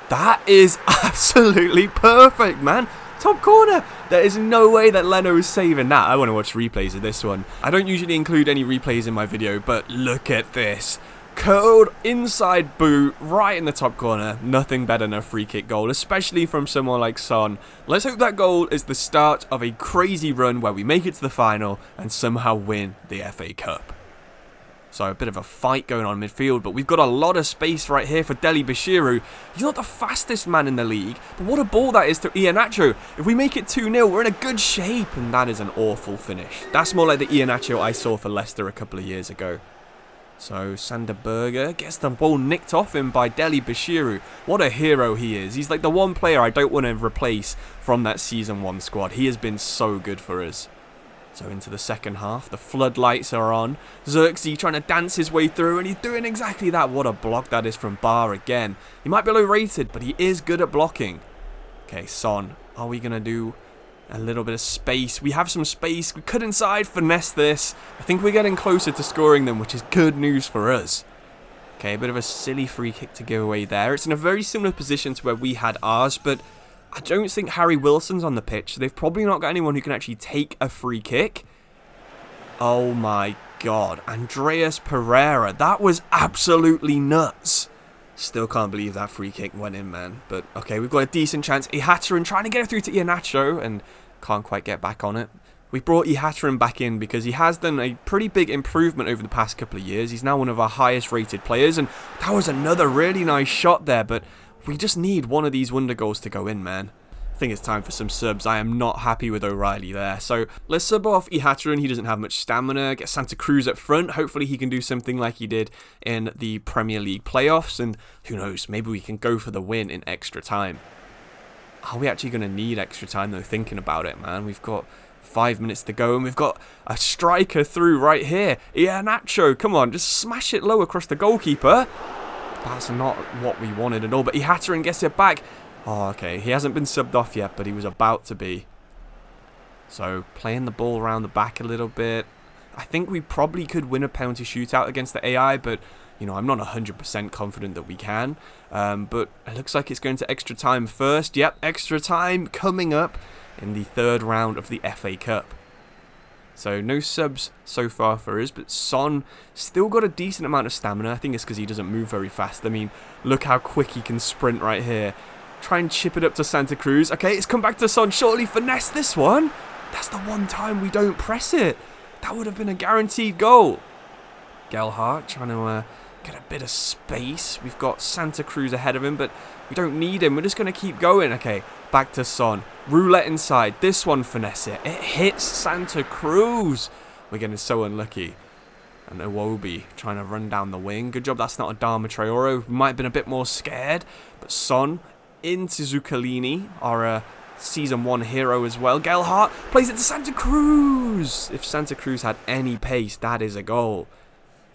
That is absolutely perfect, man. Top corner. There is no way that Leno is saving that. I want to watch replays of this one. I don't usually include any replays in my video, but look at this. Curled inside boot right in the top corner. Nothing better than a free kick goal, especially from someone like Son. Let's hope that goal is the start of a crazy run where we make it to the final and somehow win the FA Cup. So a bit of a fight going on in midfield, but we've got a lot of space right here for Deli Bashiru. He's not the fastest man in the league, but what a ball that is to Iheanacho. If we make it 2-0, we're in a good shape, and that is an awful finish. That's more like the Iheanacho I saw for Leicester a couple of years ago. So Sander Berge gets the ball nicked off him by Deli Bashiru. What a hero he is. He's like the one player I don't want to replace from that Season 1 squad. He has been so good for us. So into the second half, the floodlights are on. Xerxes trying to dance his way through, and he's doing exactly that. What a block that is from Barr again. He might be low rated, but he is good at blocking. Okay, Son. Are we going to do a little bit of space? We have some space. We cut inside, finesse this. I think we're getting closer to scoring them, which is good news for us. Okay, a bit of a silly free kick to give away there. It's in a very similar position to where we had ours, but I don't think Harry Wilson's on the pitch. So they've probably not got anyone who can actually take a free kick. Oh my god. Andreas Pereira. That was absolutely nuts. Still can't believe that free kick went in, man. But okay, we've got a decent chance. Iheanacho trying to get it through to Iheanacho and can't quite get back on it. We brought Iheanacho back in because he has done a pretty big improvement over the past couple of years. He's now one of our highest rated players, and that was another really nice shot there, but we just need one of these wonder goals to go in, man. I think it's time for some subs. I am not happy with O'Reilly there. So let's sub off Iheanacho. He doesn't have much stamina. Get Santa-Cruz up front. Hopefully he can do something like he did in the Premier League playoffs. And who knows, maybe we can go for the win in extra time. Are we actually going to need extra time though, thinking about it, man? We've got 5 minutes to go and we've got a striker through right here. Iheanacho, come on, just smash it low across the goalkeeper. That's not what we wanted at all, but Iheanacho gets it back. Oh, okay, he hasn't been subbed off yet, but he was about to be. So, playing the ball around the back a little bit. I think we probably could win a penalty shootout against the AI, but you know, I'm not 100% confident that we can. But it looks like it's going to extra time first. Yep, extra time coming up in the third round of the FA Cup. So no subs so far for us, but Son still got a decent amount of stamina. I think it's because he doesn't move very fast. I mean, look how quick he can sprint right here. Try and chip it up to Santa-Cruz. Okay, it's come back to Son. Surely finesse this one. That's the one time we don't press it. That would have been a guaranteed goal. Gelhardt trying to get a bit of space. We've got Santa-Cruz ahead of him, but we don't need him. We're just going to keep going. Okay, back to Son. Roulette inside. This one finesse it. It hits Santa-Cruz. We're getting so unlucky. And Iwobi trying to run down the wing. Good job that's not a Dharma Traore. We might have been a bit more scared. But Son into Zuccalini, our Season 1 hero as well. Gelhardt plays it to Santa-Cruz. If Santa-Cruz had any pace, that is a goal.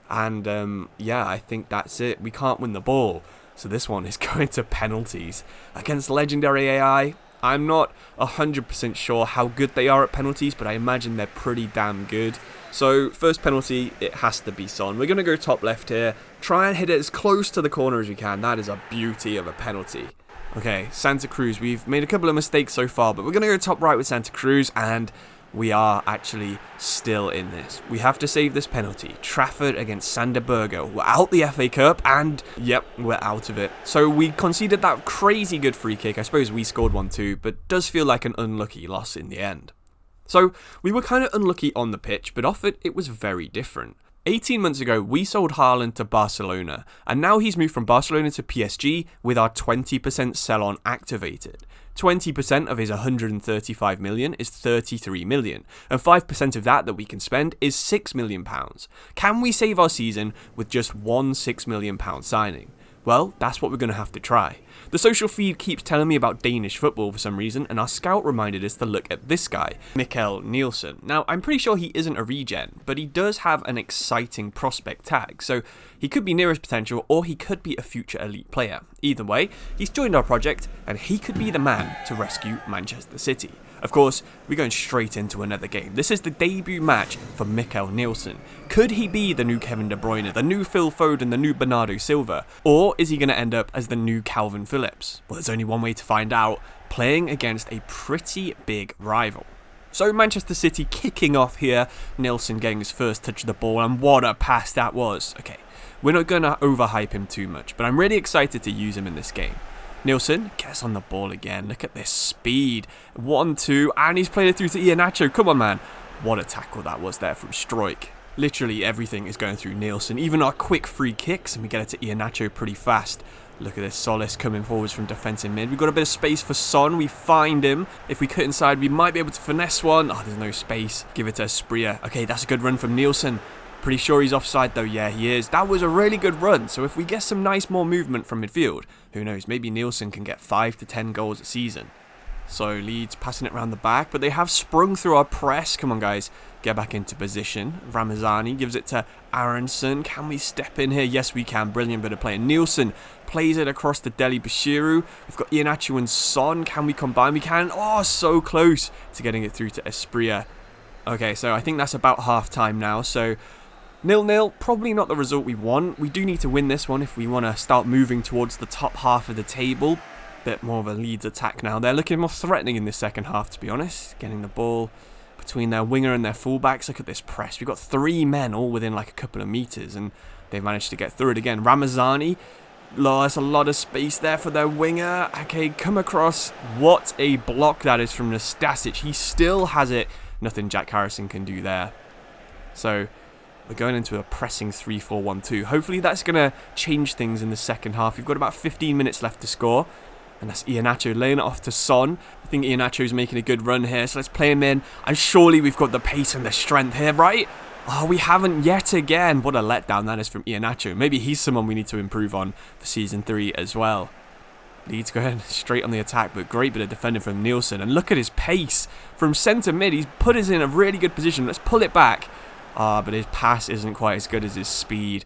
And yeah, I think that's it. We can't win the ball. So this one is going to penalties against legendary AI. I'm not 100% sure how good they are at penalties, but I imagine they're pretty damn good. So first penalty, it has to be Son. We're going to go top left here. Try and hit it as close to the corner as we can. That is a beauty of a penalty. Okay, Santa-Cruz. We've made a couple of mistakes so far, but we're going to go top right with Santa-Cruz, and we are actually still in this. We have to save this penalty. Trafford against Sanderberger. We're out the FA Cup, and yep, we're out of it. So we conceded that crazy good free kick. I suppose we scored one too, but does feel like an unlucky loss in the end. So we were kind of unlucky on the pitch, but off it was very different. 18 months ago, we sold Haaland to Barcelona, and now he's moved from Barcelona to PSG with our 20% sell-on activated. 20% of his 135 million is 33 million, and 5% of that we can spend is £6 million. Can we save our season with just one £6 million signing? Well, that's what we're going to have to try. The social feed keeps telling me about Danish football for some reason, and our scout reminded us to look at this guy, Mikkel Nielsen. Now, I'm pretty sure he isn't a regen, but he does have an exciting prospect tag, so he could be near his potential, or he could be a future elite player. Either way, he's joined our project, and he could be the man to rescue Manchester City. Of course, we're going straight into another game. This is the debut match for Mikkel Nielsen. Could he be the new Kevin De Bruyne, the new Phil Foden, the new Bernardo Silva? Or is he going to end up as the new Calvin Phillips? Well, there's only one way to find out, playing against a pretty big rival. So Manchester City kicking off here, Nielsen getting his first touch of the ball, and what a pass that was. Okay, we're not going to overhype him too much, but I'm really excited to use him in this game. Nielsen gets on the ball again. Look at this speed. 1-2, and he's played it through to Iheanacho. Come on, man. What a tackle that was there from Struijk. Literally everything is going through Nielsen. Even our quick free kicks, and we get it to Iheanacho pretty fast. Look at this, Solis coming forwards from defensive mid. We've got a bit of space for Son. We find him. If we cut inside, we might be able to finesse one. Oh, there's no space. Give it to Asprilla. Okay, that's a good run from Nielsen. Pretty sure he's offside though. Yeah, he is. That was a really good run. So if we get some nice more movement from midfield, who knows, maybe Nielsen can get 5 to 10 goals a season. So Leeds passing it around the back, but they have sprung through our press. Come on, guys. Get back into position. Ramazani gives it to Aronson. Can we step in here? Yes, we can. Brilliant bit of play. Nielsen plays it across to Deli Bashiru. We've got Iheanacho and Son. Can we combine? We can. Oh, so close to getting it through to Asprilla. Okay, so I think that's about half time now. So 0-0, probably not the result we want. We do need to win this one if we want to start moving towards the top half of the table. Bit more of a Leeds attack now. They're looking more threatening in this second half, to be honest. Getting the ball between their winger and their fullbacks. Look at this press. We've got 3 men all within like a couple of meters, and they've managed to get through it again. Ramazani. There's a lot of space there for their winger. Okay, come across. What a block that is from Nastasic. He still has it. Nothing Jack Harrison can do there. So we're going into a pressing 3-4-1-2. Hopefully that's going to change things in the second half. We've got about 15 minutes left to score. And that's Iheanacho laying it off to Son. I think Iheanacho's making a good run here. So let's play him in. And surely we've got the pace and the strength here, right? Oh, we haven't yet again. What a letdown that is from Iheanacho. Maybe he's someone we need to improve on for Season 3 as well. Leeds going straight on the attack, but great bit of defending from Nielsen. And look at his pace. From centre mid, he's put us in a really good position. Let's pull it back. But his pass isn't quite as good as his speed.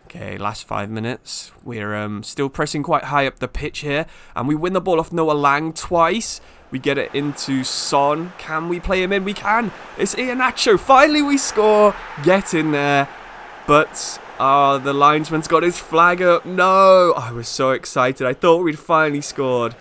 Okay, last 5 minutes. We're still pressing quite high up the pitch here. And we win the ball off Noah Lang twice. We get it into Son. Can we play him in? We can. It's Iheanacho. Finally we score. Get in there. But the linesman's got his flag up. No. I was so excited. I thought we'd finally scored.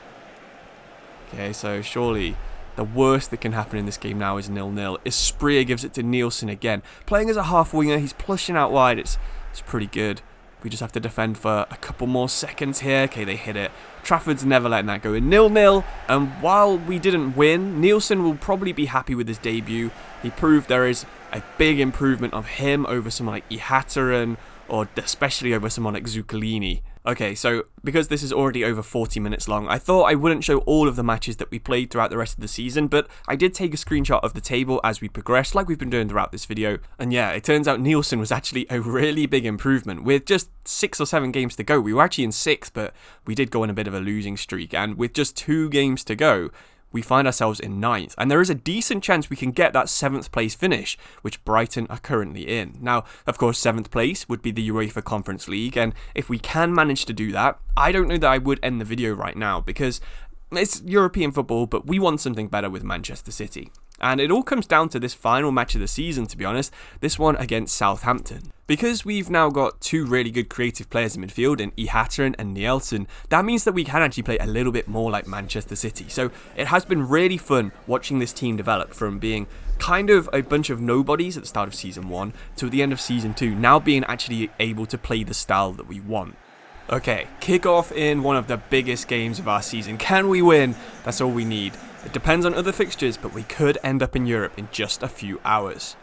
Okay, so surely the worst that can happen in this game now is 0-0. Esprilla gives it to Nielsen again. Playing as a half winger, he's pushing out wide. It's pretty good. We just have to defend for a couple more seconds here. Okay, they hit it. Trafford's never letting that go in. 0-0. And while we didn't win, Nielsen will probably be happy with his debut. He proved there is a big improvement of him over someone like Iheanacho, or especially over someone like Zuccolini. Okay, so because this is already over 40 minutes long, I thought I wouldn't show all of the matches that we played throughout the rest of the season, but I did take a screenshot of the table as we progressed, like we've been doing throughout this video. And yeah, it turns out Nielsen was actually a really big improvement. With just 6 or 7 games to go, we were actually in 6th, but we did go on a bit of a losing streak. And with just 2 games to go, we find ourselves in 9th, and there is a decent chance we can get that 7th place finish, which Brighton are currently in. Now, of course, 7th place would be the UEFA Conference League, and if we can manage to do that, I don't know that I would end the video right now, because it's European football, but we want something better with Manchester City. And it all comes down to this final match of the season, to be honest, this one against Southampton. Because we've now got 2 really good creative players in midfield in Iheanacho and Nielsen, that means that we can actually play a little bit more like Manchester City. So it has been really fun watching this team develop from being kind of a bunch of nobodies at the start of Season 1 to at the end of Season 2, now being actually able to play the style that we want. Okay, kick off in one of the biggest games of our season. Can we win? That's all we need. It depends on other fixtures, but we could end up in Europe in just a few hours.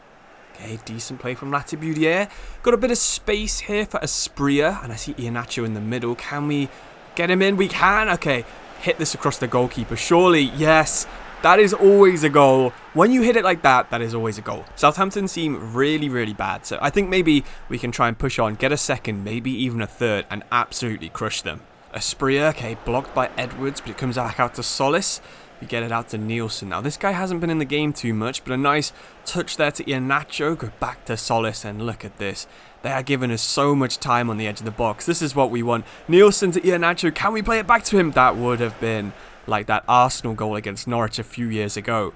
Okay, decent play from Latibudier. Got a bit of space here for Esprilla, and I see Iheanacho in the middle. Can we get him in? We can. Okay, hit this across the goalkeeper. Surely, yes. That is always a goal. When you hit it like that, that is always a goal. Southampton seem really, really bad, so I think maybe we can try and push on, get a second, maybe even a third, and absolutely crush them. Esprilla, okay, blocked by Edwards, but it comes back out to Solis. We get it out to Nielsen. Now, this guy hasn't been in the game too much, but a nice touch there to Iheanacho. Go back to Solis, and look at this. They are giving us so much time on the edge of the box. This is what we want. Nielsen to Iheanacho. Can we play it back to him? That would have been like that Arsenal goal against Norwich a few years ago.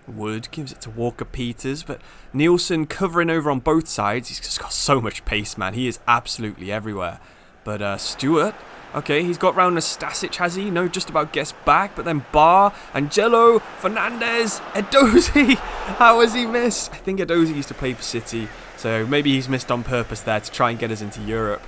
Wood gives it to Walker-Peters, but Nielsen covering over on both sides. He's just got so much pace, man. He is absolutely everywhere. But Stewart, okay, he's got round to Stasic, has he? No, just about gets back, but then Barr, Angelo, Fernandez, Edozie. How has he missed? I think Edozie used to play for City, so maybe he's missed on purpose there to try and get us into Europe.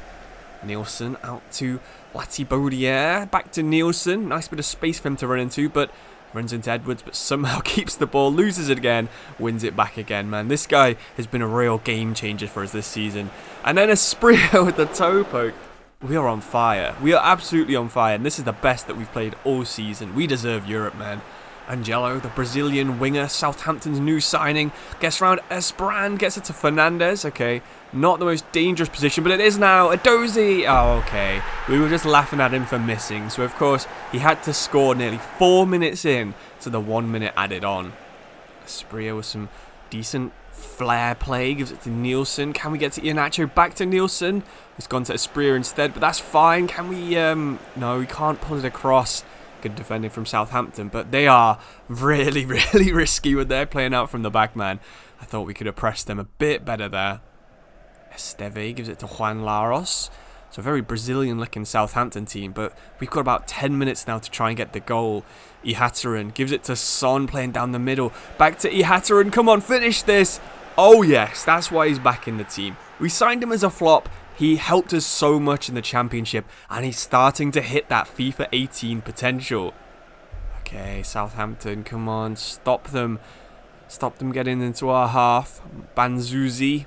Nielsen out to Latibudier, back to Nielsen. Nice bit of space for him to run into, but runs into Edwards, but somehow keeps the ball, loses it again, wins it back again, man. This guy has been a real game changer for us this season. And then Esprilla with the toe poke. We are on fire. We are absolutely on fire, and this is the best that we've played all season. We deserve Europe, man. Angelo, the Brazilian winger, Southampton's new signing, gets around Esperan, gets it to Fernandez. Okay, not the most dangerous position, but it is now. Edozie. Oh, okay. We were just laughing at him for missing, so of course he had to score nearly 4 minutes in to the 1 minute added on. Esprilla with some decent flair play, gives it to Nielsen. Can we get to Iheanacho? Back to Nielsen. He's gone to Esprilla instead, but that's fine. Can we, no, we can't pull it across. Good defending from Southampton, but they are really, really risky when they're playing out from the back, man. I thought we could have pressed them a bit better there. Esteve gives it to Juan Laros. It's a very Brazilian-looking Southampton team, but we've got about 10 minutes now to try and get the goal. Iheanacho gives it to Son, playing down the middle. Back to Iheanacho. Come on, finish this. Oh, yes, that's why he's back in the team. We signed him as a flop. He helped us so much in the Championship, and he's starting to hit that FIFA 18 potential. Okay, Southampton, come on, stop them. Stop them getting into our half. Banzuzi.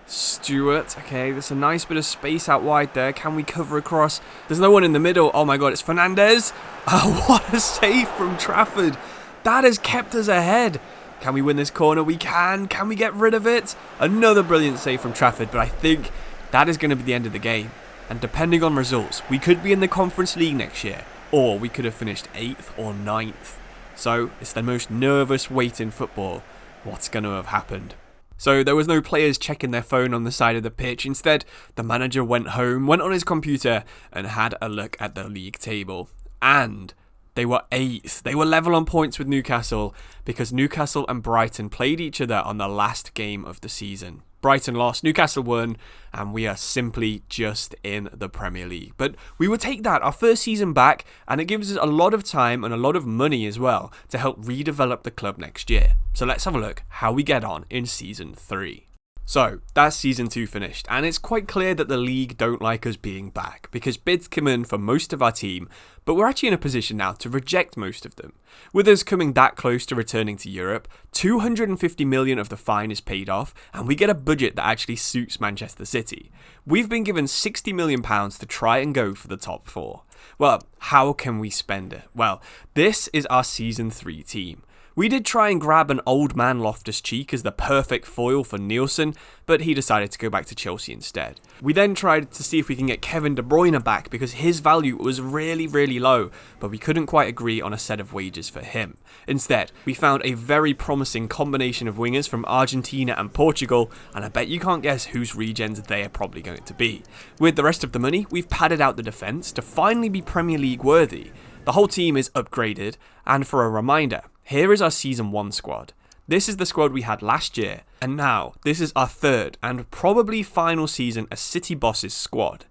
Stewart. Okay, there's a nice bit of space out wide there. Can we cover across? There's no one in the middle. Oh my god, it's Fernandez. Oh, what a save from Trafford. That has kept us ahead. Can we win this corner? We can. Can we get rid of it? Another brilliant save from Trafford, but I think that is going to be the end of the game. And depending on results, we could be in the Conference League next year, or we could have finished 8th or 9th. So, it's the most nervous wait in football. What's going to have happened? So, there was no players checking their phone on the side of the pitch. Instead, the manager went home, went on his computer, and had a look at the league table. And They were 8th. They were level on points with Newcastle because Newcastle and Brighton played each other on the last game of the season. Brighton lost, Newcastle won, and we are simply just in the Premier League. But we will take that, our first season back, and it gives us a lot of time and a lot of money as well to help redevelop the club next year. So let's have a look how we get on in Season 3. So, that's Season 2 finished, and it's quite clear that the league don't like us being back, because bids come in for most of our team, but we're actually in a position now to reject most of them. With us coming that close to returning to Europe, 250 million of the fine is paid off, and we get a budget that actually suits Manchester City. We've been given £60 million to try and go for the top 4. Well, how can we spend it? Well, this is our Season 3 team. We did try and grab an old man Loftus-Cheek as the perfect foil for Nielsen, but he decided to go back to Chelsea instead. We then tried to see if we can get Kevin De Bruyne back because his value was really low, but we couldn't quite agree on a set of wages for him. Instead, we found a very promising combination of wingers from Argentina and Portugal, and I bet you can't guess whose regens they are probably going to be. With the rest of the money, we've padded out the defence to finally be Premier League worthy. The whole team is upgraded, and for a reminder, here is our Season 1 squad. This is the squad we had last year, and now this is our third and probably final season as City Boss's squad.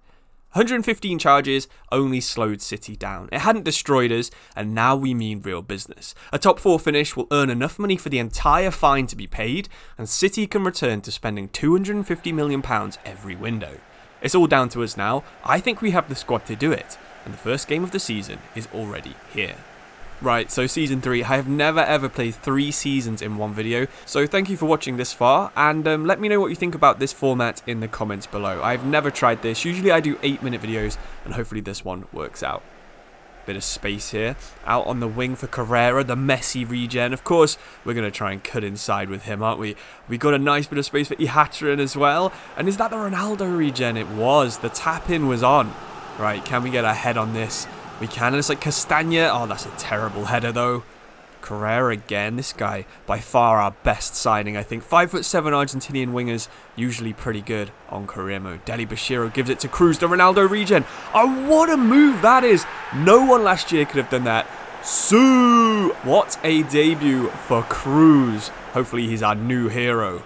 115 charges only slowed City down. It hadn't destroyed us, and now we mean real business. A top 4 finish will earn enough money for the entire fine to be paid, and City can return to spending £250 million every window. It's all down to us now. I think we have the squad to do it, and the first game of the season is already here. Right, so Season 3, I have never ever played 3 seasons in one video, so thank you for watching this far, and let me know what you think about this format in the comments below. I've never tried this, usually I do 8-minute videos, and hopefully this one works out. Bit of space here, out on the wing for Carrera, the Messi regen. Of course, we're going to try and cut inside with him, aren't we? We got a nice bit of space for Haaland as well, and is that the Ronaldo regen? It was, the tap-in was on. Right, can we get a head on this? We can, and it's like Castagna. Oh, that's a terrible header, though. Carrera again. This guy, by far our best signing, I think. 5'7" Argentinian wingers, usually pretty good on career mode. Deli Bashiro gives it to Cruz, the Ronaldo regen. Oh, what a move that is. No one last year could have done that. Sue! What a debut for Cruz. Hopefully he's our new hero.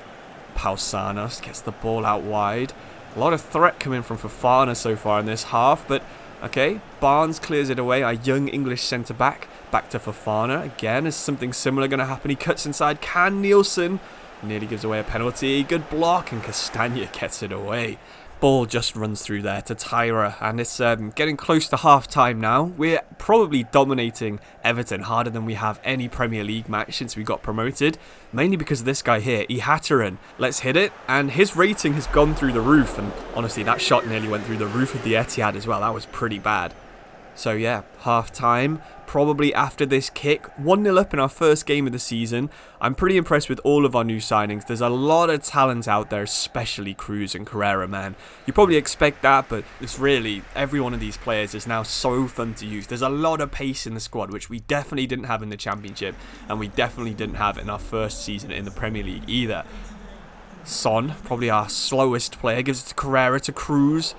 Pausanos gets the ball out wide. A lot of threat coming from Fofana so far in this half, but okay, Barnes clears it away, our young English centre-back. Back to Fofana. Again, is something similar going to happen? He cuts inside. Can Nielsen? Nearly gives away a penalty. Good block, and Castagna gets it away. Ball just runs through there to Tyra, and it's getting close to half-time now. We're probably dominating Everton harder than we have any Premier League match since we got promoted, mainly because of this guy here, Haaland. Let's hit it, and his rating has gone through the roof, and honestly, that shot nearly went through the roof of the Etihad as well. That was pretty bad. So yeah, half-time, probably after this kick, 1-0 up in our first game of the season. I'm pretty impressed with all of our new signings. There's a lot of talent out there, especially Cruz and Carrera, man. You probably expect that, but it's really, every one of these players is now so fun to use. There's a lot of pace in the squad, which we definitely didn't have in the Championship, and we definitely didn't have in our first season in the Premier League either. Son, probably our slowest player, gives it to Carrera, to Cruz.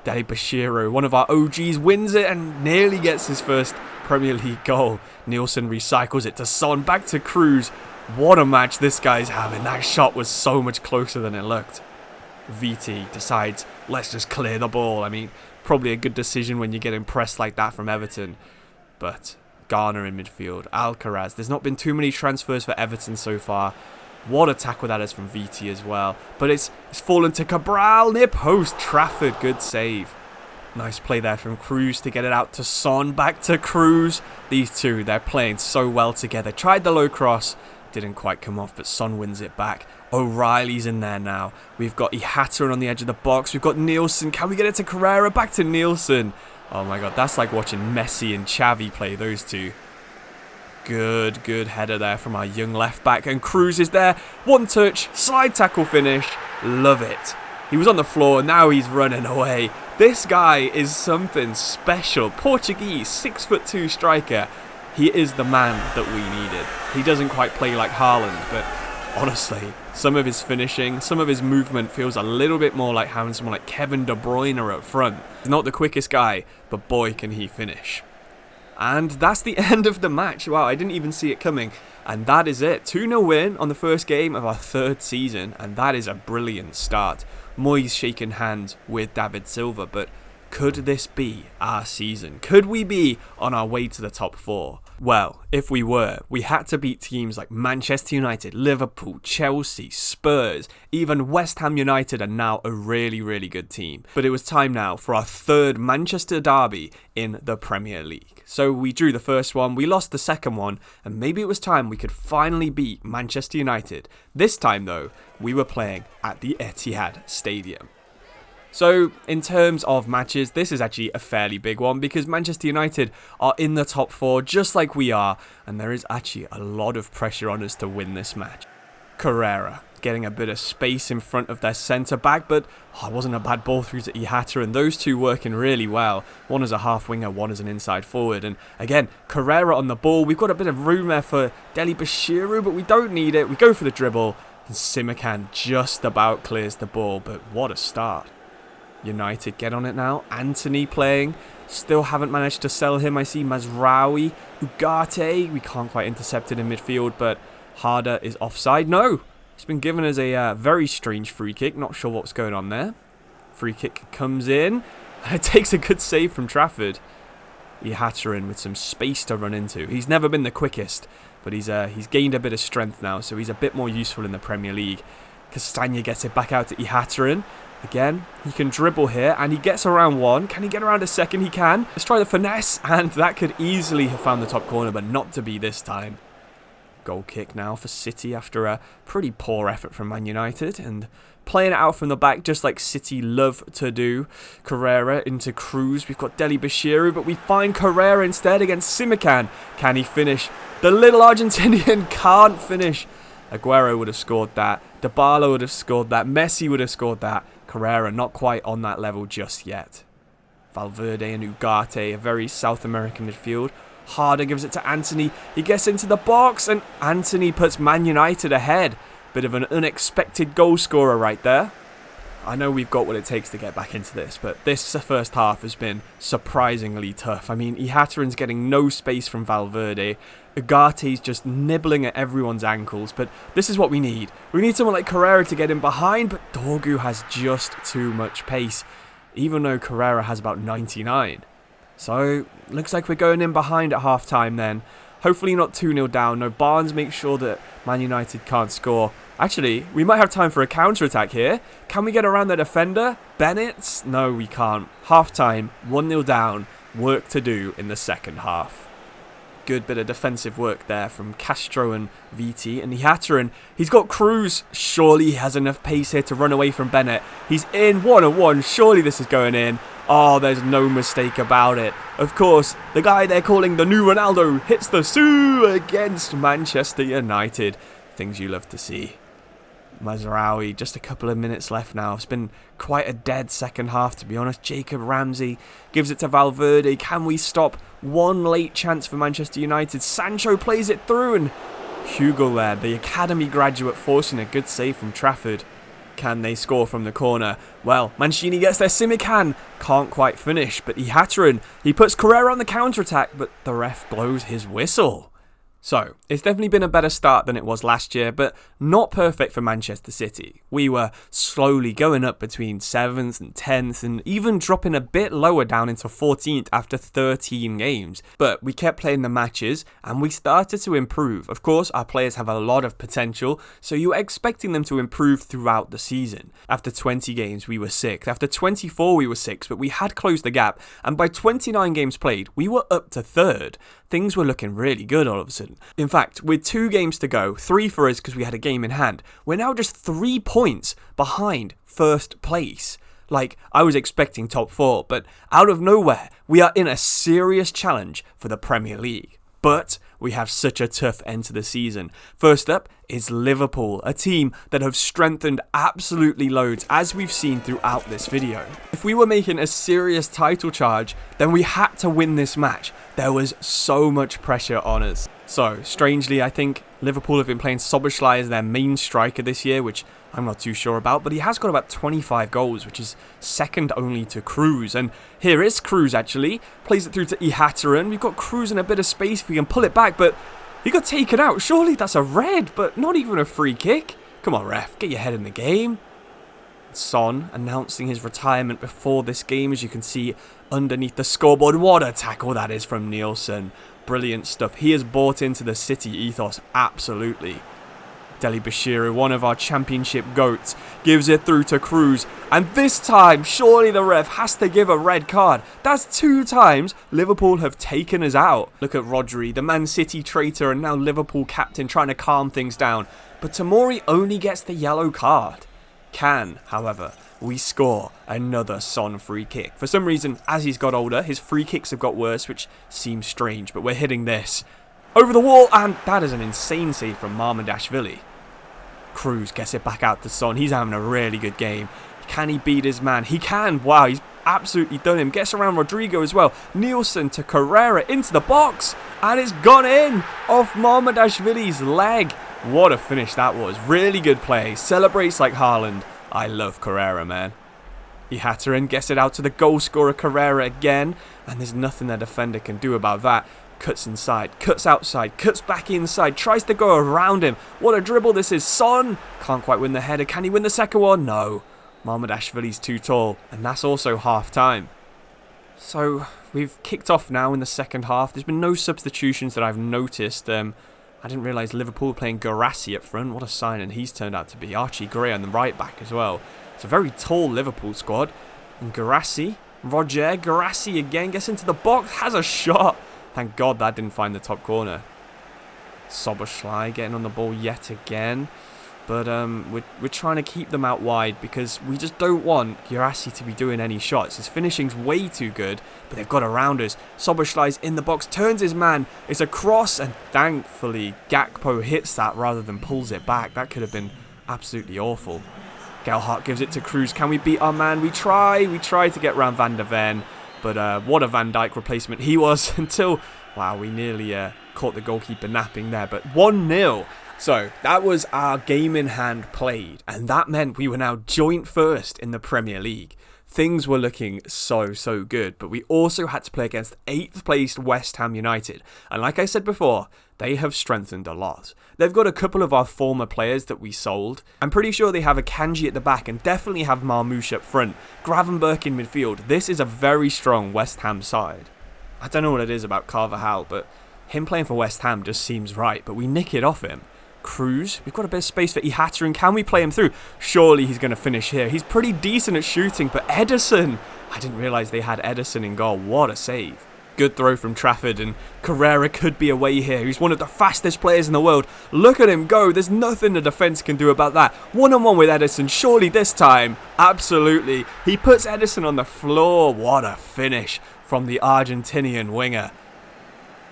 Deli Bashiro, one of our OGs, wins it and nearly gets his first Premier League goal. Nielsen recycles it to Son, back to Cruz. What a match this guy's having. That shot was so much closer than it looked. VT decides, let's just clear the ball. I mean, probably a good decision when you get impressed like that from Everton. But Garner in midfield, Alcaraz. There's not been too many transfers for Everton so far. What a tackle that is from VT as well. But it's fallen to Cabral, near post. Trafford, good save. Nice play there from Cruz to get it out to Son. Back to Cruz. These two, they're playing so well together. Tried the low cross. Didn't quite come off, but Son wins it back. O'Reilly's in there now. We've got Haaland on the edge of the box. We've got Nielsen. Can we get it to Carrera? Back to Nielsen. Oh my god, that's like watching Messi and Xavi play, those two. Good header there from our young left back, and Cruz is there. One touch, slide tackle finish. Love it. He was on the floor, now he's running away. This guy is something special. Portuguese, 6'2" striker. He is the man that we needed. He doesn't quite play like Haaland, but honestly, some of his finishing, some of his movement feels a little bit more like having someone like Kevin De Bruyne up front. He's not the quickest guy, but boy can he finish. And that's the end of the match. Wow, I didn't even see it coming. And that is it. 2-0 win on the first game of our third season. And that is a brilliant start. Moyes shaking hands with David Silva. But could this be our season? Could we be on our way to the top 4? Well, if we were, we had to beat teams like Manchester United, Liverpool, Chelsea, Spurs, even West Ham United are now a really, really good team. But it was time now for our third Manchester derby in the Premier League. So we drew the first one, we lost the second one, and maybe it was time we could finally beat Manchester United. This time though, we were playing at the Etihad Stadium. So, in terms of matches, this is actually a fairly big one because Manchester United are in the top 4 just like we are, and there is actually a lot of pressure on us to win this match. Carrera getting a bit of space in front of their centre-back, but it wasn't a bad ball through to Ihata, and those two working really well. One as a half-winger, one as an inside forward, and again, Carrera on the ball. We've got a bit of room there for Deli Bashiru, but we don't need it. We go for the dribble, and Simikan just about clears the ball, but what a start. United get on it now. Anthony playing. Still haven't managed to sell him. I see Mazraoui. Ugarte. We can't quite intercept it in midfield, but Harder is offside. No! It's been given as a very strange free kick. Not sure what's going on there. Free kick comes in. It takes a good save from Trafford. Ihatarin with some space to run into. He's never been the quickest, but he's gained a bit of strength now, so he's a bit more useful in the Premier League. Castagna gets it back out to Ihatarin. Again, he can dribble here, and he gets around one. Can he get around a second? He can. Let's try the finesse, and that could easily have found the top corner, but not to be this time. Goal kick now for City after a pretty poor effort from Man United, and playing it out from the back just like City love to do. Carrera into Cruz. We've got Deli Bashiru, but we find Carrera instead against Simikan. Can he finish? The little Argentinian can't finish. Aguero would have scored that. Dybala would have scored that. Messi would have scored that. Carrera not quite on that level just yet. Valverde and Ugarte, a very South American midfield. Harder gives it to Anthony. He gets into the box, and Anthony puts Man United ahead. Bit of an unexpected goal scorer right there. I know we've got what it takes to get back into this, but this first half has been surprisingly tough. I mean, Ihatarin's getting no space from Valverde. Ugarte's just nibbling at everyone's ankles, but this is what we need. We need someone like Carrera to get in behind, but Dorgu has just too much pace, even though Carrera has about 99. So, looks like we're going in behind at half-time then. Hopefully not 2-0 down. No, Barnes makes sure that Man United can't score. Actually, we might have time for a counter-attack here. Can we get around the defender? Bennett? No, we can't. Half-time, 1-0 down. Work to do in the second half. Good bit of defensive work there from Castro and VT. And Ihatarin, he's got Cruz. Surely he has enough pace here to run away from Bennett. He's in 1-on-1. Surely this is going in. Oh, there's no mistake about it. Of course, the guy they're calling the new Ronaldo hits the Sioux against Manchester United. Things you love to see. Mazraoui, just a couple of minutes left now. It's been quite a dead second half, to be honest. Jacob Ramsey gives it to Valverde. Can we stop one late chance for Manchester United? Sancho plays it through, and Hugo there, the academy graduate, forcing a good save from Trafford. Can they score from the corner? Well, Mancini gets there. Simikan can't quite finish, but Ihatarin, he puts Carrera on the counter-attack, but the ref blows his whistle. So, it's definitely been a better start than it was last year, but not perfect for Manchester City. We were slowly going up between 7th and 10th, and even dropping a bit lower down into 14th after 13 games. But we kept playing the matches, and we started to improve. Of course, our players have a lot of potential, so you were expecting them to improve throughout the season. After 20 games, we were 6th. After 24, we were 6th, but we had closed the gap, and by 29 games played, we were up to 3rd. Things were looking really good all of a sudden. In fact, with 2 games to go, 3 for us because we had a game in hand, we're now just 3 points behind first place. Like, I was expecting top 4, but out of nowhere, we are in a serious challenge for the Premier League. But we have such a tough end to the season. First up is Liverpool, a team that have strengthened absolutely loads, as we've seen throughout this video. If we were making a serious title charge, then we had to win this match. There was so much pressure on us. So, strangely, I think Liverpool have been playing Szoboszlai as their main striker this year, which I'm not too sure about, but he has got about 25 goals, which is second only to Cruz. And here is Cruz, actually. Plays it through to Ihataren. We've got Cruz in a bit of space if we can pull it back, but he got taken out. Surely that's a red, but not even a free kick. Come on, ref, get your head in the game. Son announcing his retirement before this game, as you can see underneath the scoreboard. What a tackle that is from Nielsen. Brilliant stuff. He has bought into the City ethos, absolutely. Deli Bashiru, one of our championship goats, gives it through to Cruz. And this time, surely the ref has to give a red card. That's 2 times Liverpool have taken us out. Look at Rodri, the Man City traitor and now Liverpool captain, trying to calm things down. But Tomori only gets the yellow card. Can, however, we score another Son free kick. For some reason, as he's got older, his free kicks have got worse, which seems strange, but we're hitting this. Over the wall, and that is an insane save from Mamardashvili. Cruz gets it back out to Son. He's having a really good game. Can he beat his man? He can. Wow, he's absolutely done him. Gets around Rodrigo as well. Nielsen to Carrera into the box, and it's gone in off Mamardashvili's leg. What a finish that was. Really good play. Celebrates like Haaland. I love Carrera, man. Ihataren gets it out to the goal scorer Carrera again. And there's nothing the defender can do about that. Cuts inside, cuts outside, cuts back inside. Tries to go around him. What a dribble this is. Son can't quite win the header. Can he win the second one? No. Mamardashvili's too tall. And that's also half time. So we've kicked off now in the second half. There's been no substitutions that I've noticed. I didn't realise Liverpool were playing Guirassy up front. What a signing he's turned out to be. Archie Gray on the right back as well. It's a very tall Liverpool squad. And Guirassy, Guirassy again gets into the box, has a shot. Thank God that didn't find the top corner. Szoboszlai getting on the ball yet again. But we're trying to keep them out wide because we just don't want Guirassy to be doing any shots. His finishing's way too good, but they've got around us. Szoboszlai's in the box, turns his man. It's a cross, and thankfully Gakpo hits that rather than pulls it back. That could have been absolutely awful. Gelhardt gives it to Cruz. Can we beat our man? We try to get round Van der Ven, but what a Van Dijk replacement he was until, wow, we nearly caught the goalkeeper napping there. But 1-0. So, that was our game in hand played, and that meant we were now joint first in the Premier League. Things were looking so good, but we also had to play against 8th placed West Ham United, and like I said before, they have strengthened a lot. They've got a couple of our former players that we sold. I'm pretty sure they have a Kanji at the back and definitely have Marmoush up front. Gravenberch in midfield. This is a very strong West Ham side. I don't know what it is about Carvajal, but him playing for West Ham just seems right, but we nick it off him. Cruz, we've got a bit of space for Ihataren. Can we play him through? Surely he's going to finish here. He's pretty decent at shooting, but Ederson, I didn't realise they had Ederson in goal. What a save. Good throw from Trafford, and Carrera could be away here. He's one of the fastest players in the world. Look at him go. There's nothing the defence can do about that. One-on-one with Ederson. Surely this time. Absolutely. He puts Ederson on the floor. What a finish from the Argentinian winger.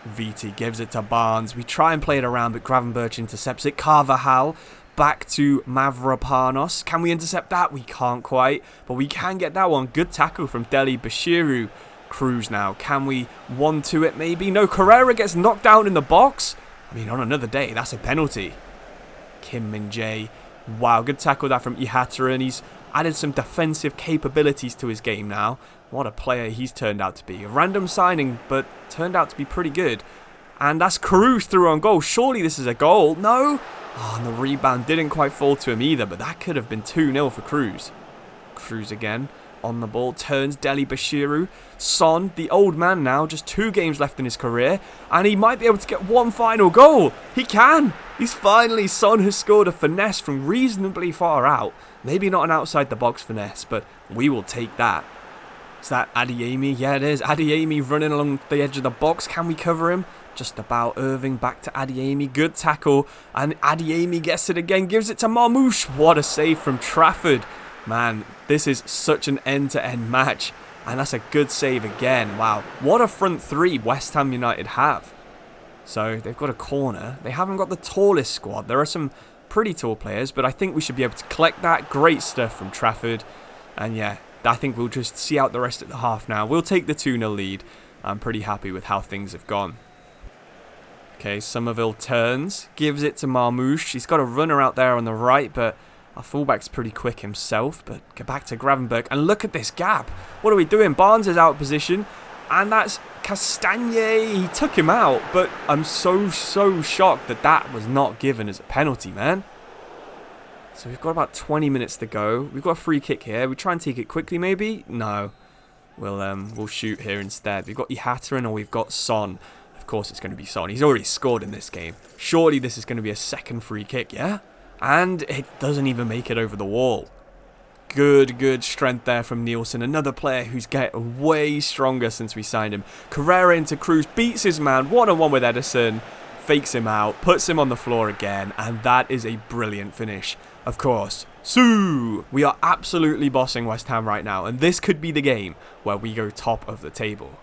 Viti gives it to Barnes. We try and play it around, but Gravenberch intercepts it. Carvajal back to Mavropanos. Can we intercept that? We can't quite, but we can get that one. Good tackle from Deli Bashiru. Cruz now. Can we 1-2 it maybe? No, Carrera gets knocked down in the box. I mean, on another day, that's a penalty. Kim Min-jae. Wow, good tackle that from Ihataren. He's added some defensive capabilities to his game now. What a player he's turned out to be. A random signing, but turned out to be pretty good. And that's Cruz through on goal. Surely this is a goal. No? Oh, and the rebound didn't quite fall to him either, but that could have been 2-0 for Cruz. Cruz again on the ball. Turns Deli Bashiru. Son, the old man now, just 2 games left in his career. And he might be able to get one final goal. He can. He's finally, Son has scored a finesse from reasonably far out. Maybe not an outside the box finesse, but we will take that. Is that Adeyemi? Yeah, it is. Adeyemi running along the edge of the box. Can we cover him? Just about. Irving back to Adeyemi. Good tackle. And Adeyemi gets it again. Gives it to Marmoush. What a save from Trafford. Man, this is such an end-to-end match. And that's a good save again. Wow. What a front three West Ham United have. So, they've got a corner. They haven't got the tallest squad. There are some pretty tall players, but I think we should be able to collect that. Great stuff from Trafford. And yeah, I think we'll just see out the rest of the half now. We'll take the 2-0 lead. I'm pretty happy with how things have gone. Okay, Somerville turns, gives it to Marmouche. He's got a runner out there on the right, but our fullback's pretty quick himself. But get back to Gravenberg, and look at this gap. What are we doing? Barnes is out of position, and that's Castagne. He took him out, but I'm so shocked that that was not given as a penalty, man. So we've got about 20 minutes to go. We've got a free kick here. We try and take it quickly, maybe? No. We'll shoot here instead. We've got Ihataren or we've got Son. Of course it's going to be Son. He's already scored in this game. Surely this is going to be a second free kick, yeah? And it doesn't even make it over the wall. Good strength there from Nielsen. Another player who's getting way stronger since we signed him. Carrera into Cruz, beats his man, one-on-one with Edison. Fakes him out, puts him on the floor again, and that is a brilliant finish. Of course, Sue! We are absolutely bossing West Ham right now, and this could be the game where we go top of the table.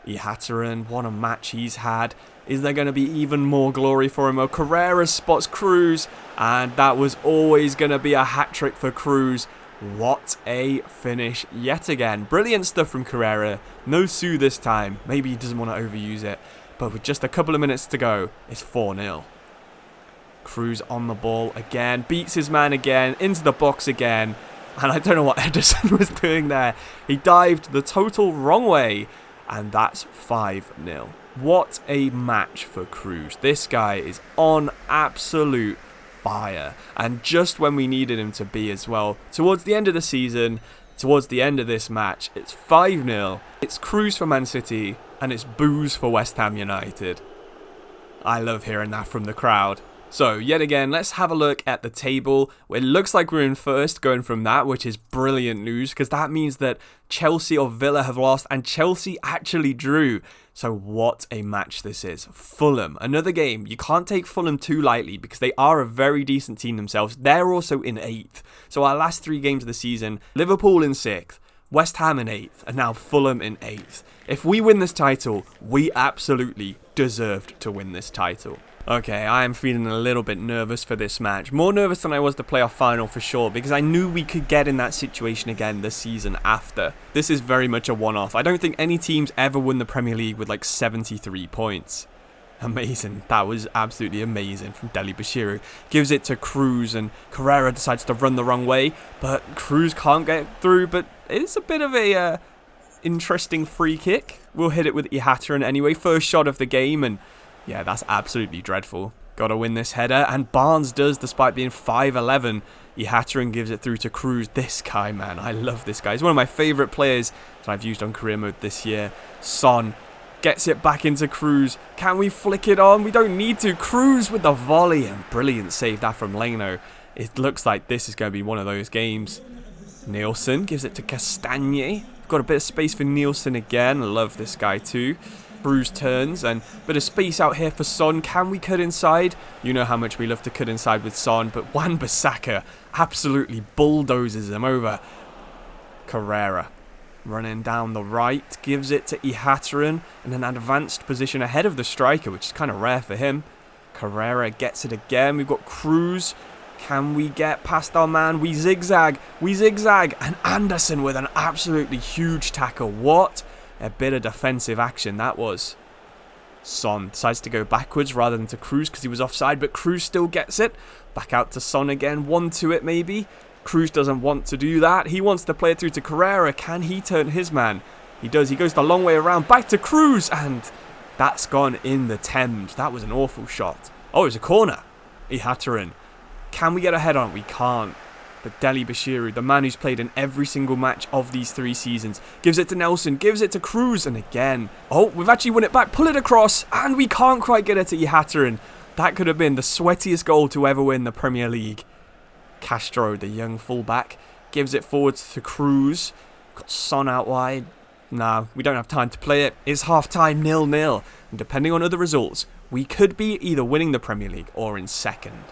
Ihataren, what a match he's had. Is there going to be even more glory for him? Oh, Carrera spots Cruz, and that was always going to be a hat-trick for Cruz. What a finish yet again. Brilliant stuff from Carrera. No Sue this time. Maybe he doesn't want to overuse it. But with just a couple of minutes to go, it's 4-0. Cruz on the ball again. Beats his man again. Into the box again. And I don't know what Edison was doing there. He dived the total wrong way. And that's 5-0. What a match for Cruz. This guy is on absolute fire. And just when we needed him to be as well. Towards the end of the season, towards the end of this match, it's 5-0. It's Cruz for Man City. And it's booze for West Ham United. I love hearing that from the crowd. So, yet again, let's have a look at the table. It looks like we're in first going from that, which is brilliant news, because that means that Chelsea or Villa have lost, and Chelsea actually drew. So what a match this is. Fulham, another game. You can't take Fulham too lightly, because they are a very decent team themselves. They're also in 8th. So our last 3 games of the season, Liverpool in 6th, West Ham in 8th, and now Fulham in 8th. If we win this title, we absolutely deserved to win this title. Okay, I am feeling a little bit nervous for this match. More nervous than I was the playoff final for sure, because I knew we could get in that situation again the season after. This is very much a one-off. I don't think any teams ever won the Premier League with like 73 points. Amazing. That was absolutely amazing from Deli Bashiru. Gives it to Cruz, and Carrera decides to run the wrong way, but Cruz can't get through, but it's a bit of a interesting free kick. We'll hit it with Ihataren anyway. First shot of the game, and yeah, that's absolutely dreadful. Gotta win this header, and Barnes does despite being 5'11". Ihataren gives it through to Cruz. This guy, man, I love this guy. He's one of my favourite players that I've used on career mode this year. Son gets it back into Cruz. Can we flick it on? We don't need to. Cruz with the volley, and brilliant save that from Leno. It looks like this is going to be one of those games. Nielsen gives it to Castagne. Got a bit of space for Nielsen again. Love this guy too. Cruz turns, and a bit of space out here for Son. Can we cut inside? You know how much we love to cut inside with Son, but Wan-Bissaka absolutely bulldozes him over. Carrera running down the right, gives it to Ihataren in an advanced position ahead of the striker, which is kind of rare for him. Carrera gets it again. We've got Cruz. Can we get past our man? We zigzag, and Anderson with an absolutely huge tackle. What a bit of defensive action that was. Son decides to go backwards rather than to Cruz because he was offside, but Cruz still gets it. Back out to Son again, 1-2 it maybe. Cruz doesn't want to do that. He wants to play it through to Carrera. Can he turn his man? He does. He goes the long way around, back to Cruz, and that's gone in the Thames. That was an awful shot. Oh, it was a corner. Ihataren. Can we get a head on it? We can't. But Deli Bashiru, the man who's played in every single match of these 3 seasons, gives it to Nelson, gives it to Cruz, and again. Oh, we've actually won it back. Pull it across, and we can't quite get it to Ihataren. That could have been the sweatiest goal to ever win the Premier League. Castro, the young fullback, gives it forwards to Cruz. Got Son out wide. No, we don't have time to play it. It's half-time, 0-0. And depending on other results, we could be either winning the Premier League or in second.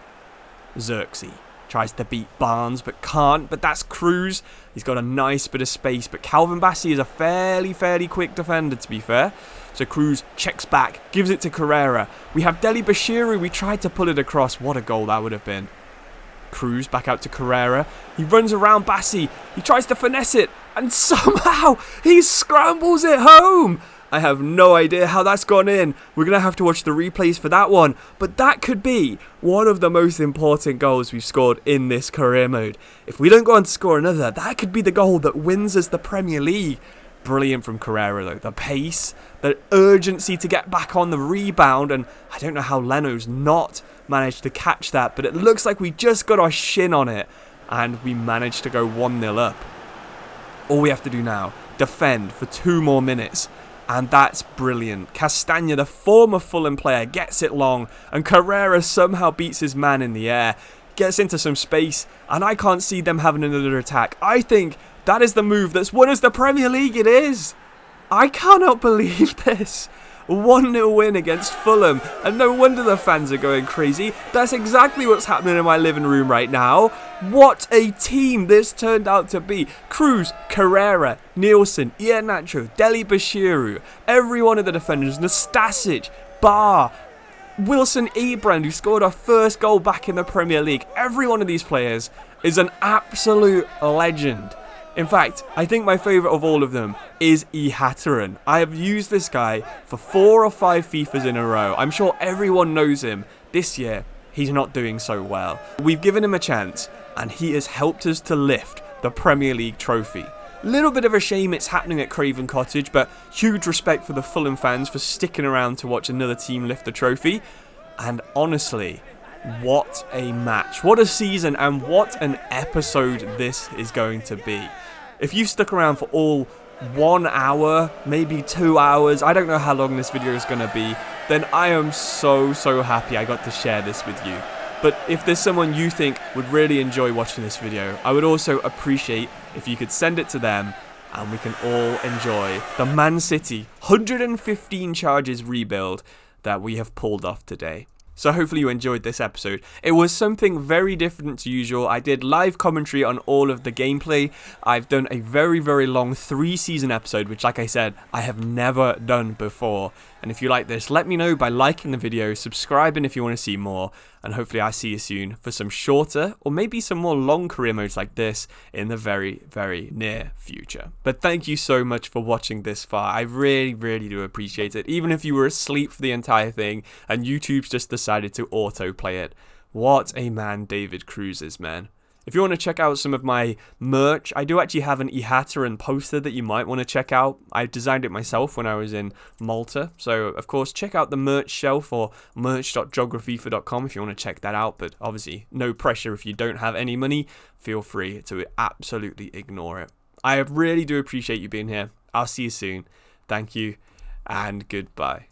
Xerxes tries to beat Barnes, but can't. But that's Cruz. He's got a nice bit of space. But Calvin Bassey is a fairly quick defender, to be fair. So Cruz checks back, gives it to Carrera. We have Deli Bashiru. We tried to pull it across. What a goal that would have been. Cruz back out to Carrera. He runs around Bassey. He tries to finesse it. And somehow he scrambles it home. I have no idea how that's gone in. We're going to have to watch the replays for that one. But that could be one of the most important goals we've scored in this career mode. If we don't go on to score another, that could be the goal that wins us the Premier League. Brilliant from Carrera though. The pace, the urgency to get back on the rebound, and I don't know how Leno's not managed to catch that, but it looks like we just got our shin on it and we managed to go 1-0 up. All we have to do now, defend for 2 more minutes, and that's brilliant. Castagna, the former Fulham player, gets it long, and Carrera somehow beats his man in the air, gets into some space, and I can't see them having another attack. I think that is the move that's won us the Premier League. It is. I cannot believe this. 1-0 win against Fulham, and no wonder the fans are going crazy. That's exactly what's happening in my living room right now. What a team this turned out to be. Cruz, Carrera, Nielsen, Iheanacho, Deli Bashiru, every one of the defenders, Nastasic, Barr, Wilson Ebrand, who scored our first goal back in the Premier League. Every one of these players is an absolute legend. In fact, I think my favourite of all of them is Iheanacho. I have used this guy for 4 or 5 FIFAs in a row. I'm sure everyone knows him. This year, he's not doing so well. We've given him a chance, and he has helped us to lift the Premier League trophy. Little bit of a shame it's happening at Craven Cottage, but huge respect for the Fulham fans for sticking around to watch another team lift the trophy. And honestly, what a match, what a season, and what an episode this is going to be. If you've stuck around for all 1 hour, maybe 2 hours, I don't know how long this video is going to be, then I am so happy I got to share this with you. But if there's someone you think would really enjoy watching this video, I would also appreciate if you could send it to them, and we can all enjoy the Man City 115 charges rebuild that we have pulled off today. So hopefully you enjoyed this episode. It was something very different to usual. I did live commentary on all of the gameplay. I've done a very long 3-season episode, which, like I said, I have never done before. And if you like this, let me know by liking the video, subscribing if you want to see more, and hopefully I see you soon for some shorter or maybe some more long career modes like this in the very near future. But thank you so much for watching this far. I really do appreciate it. Even if you were asleep for the entire thing and YouTube's just decided to autoplay it. What a man David Cruz is, man. If you want to check out some of my merch, I do actually have an Iheanacho poster that you might want to check out. I designed it myself when I was in Malta. So, of course, check out the merch shelf or merch.geografifa.com if you want to check that out. But obviously, no pressure if you don't have any money. Feel free to absolutely ignore it. I really do appreciate you being here. I'll see you soon. Thank you and goodbye.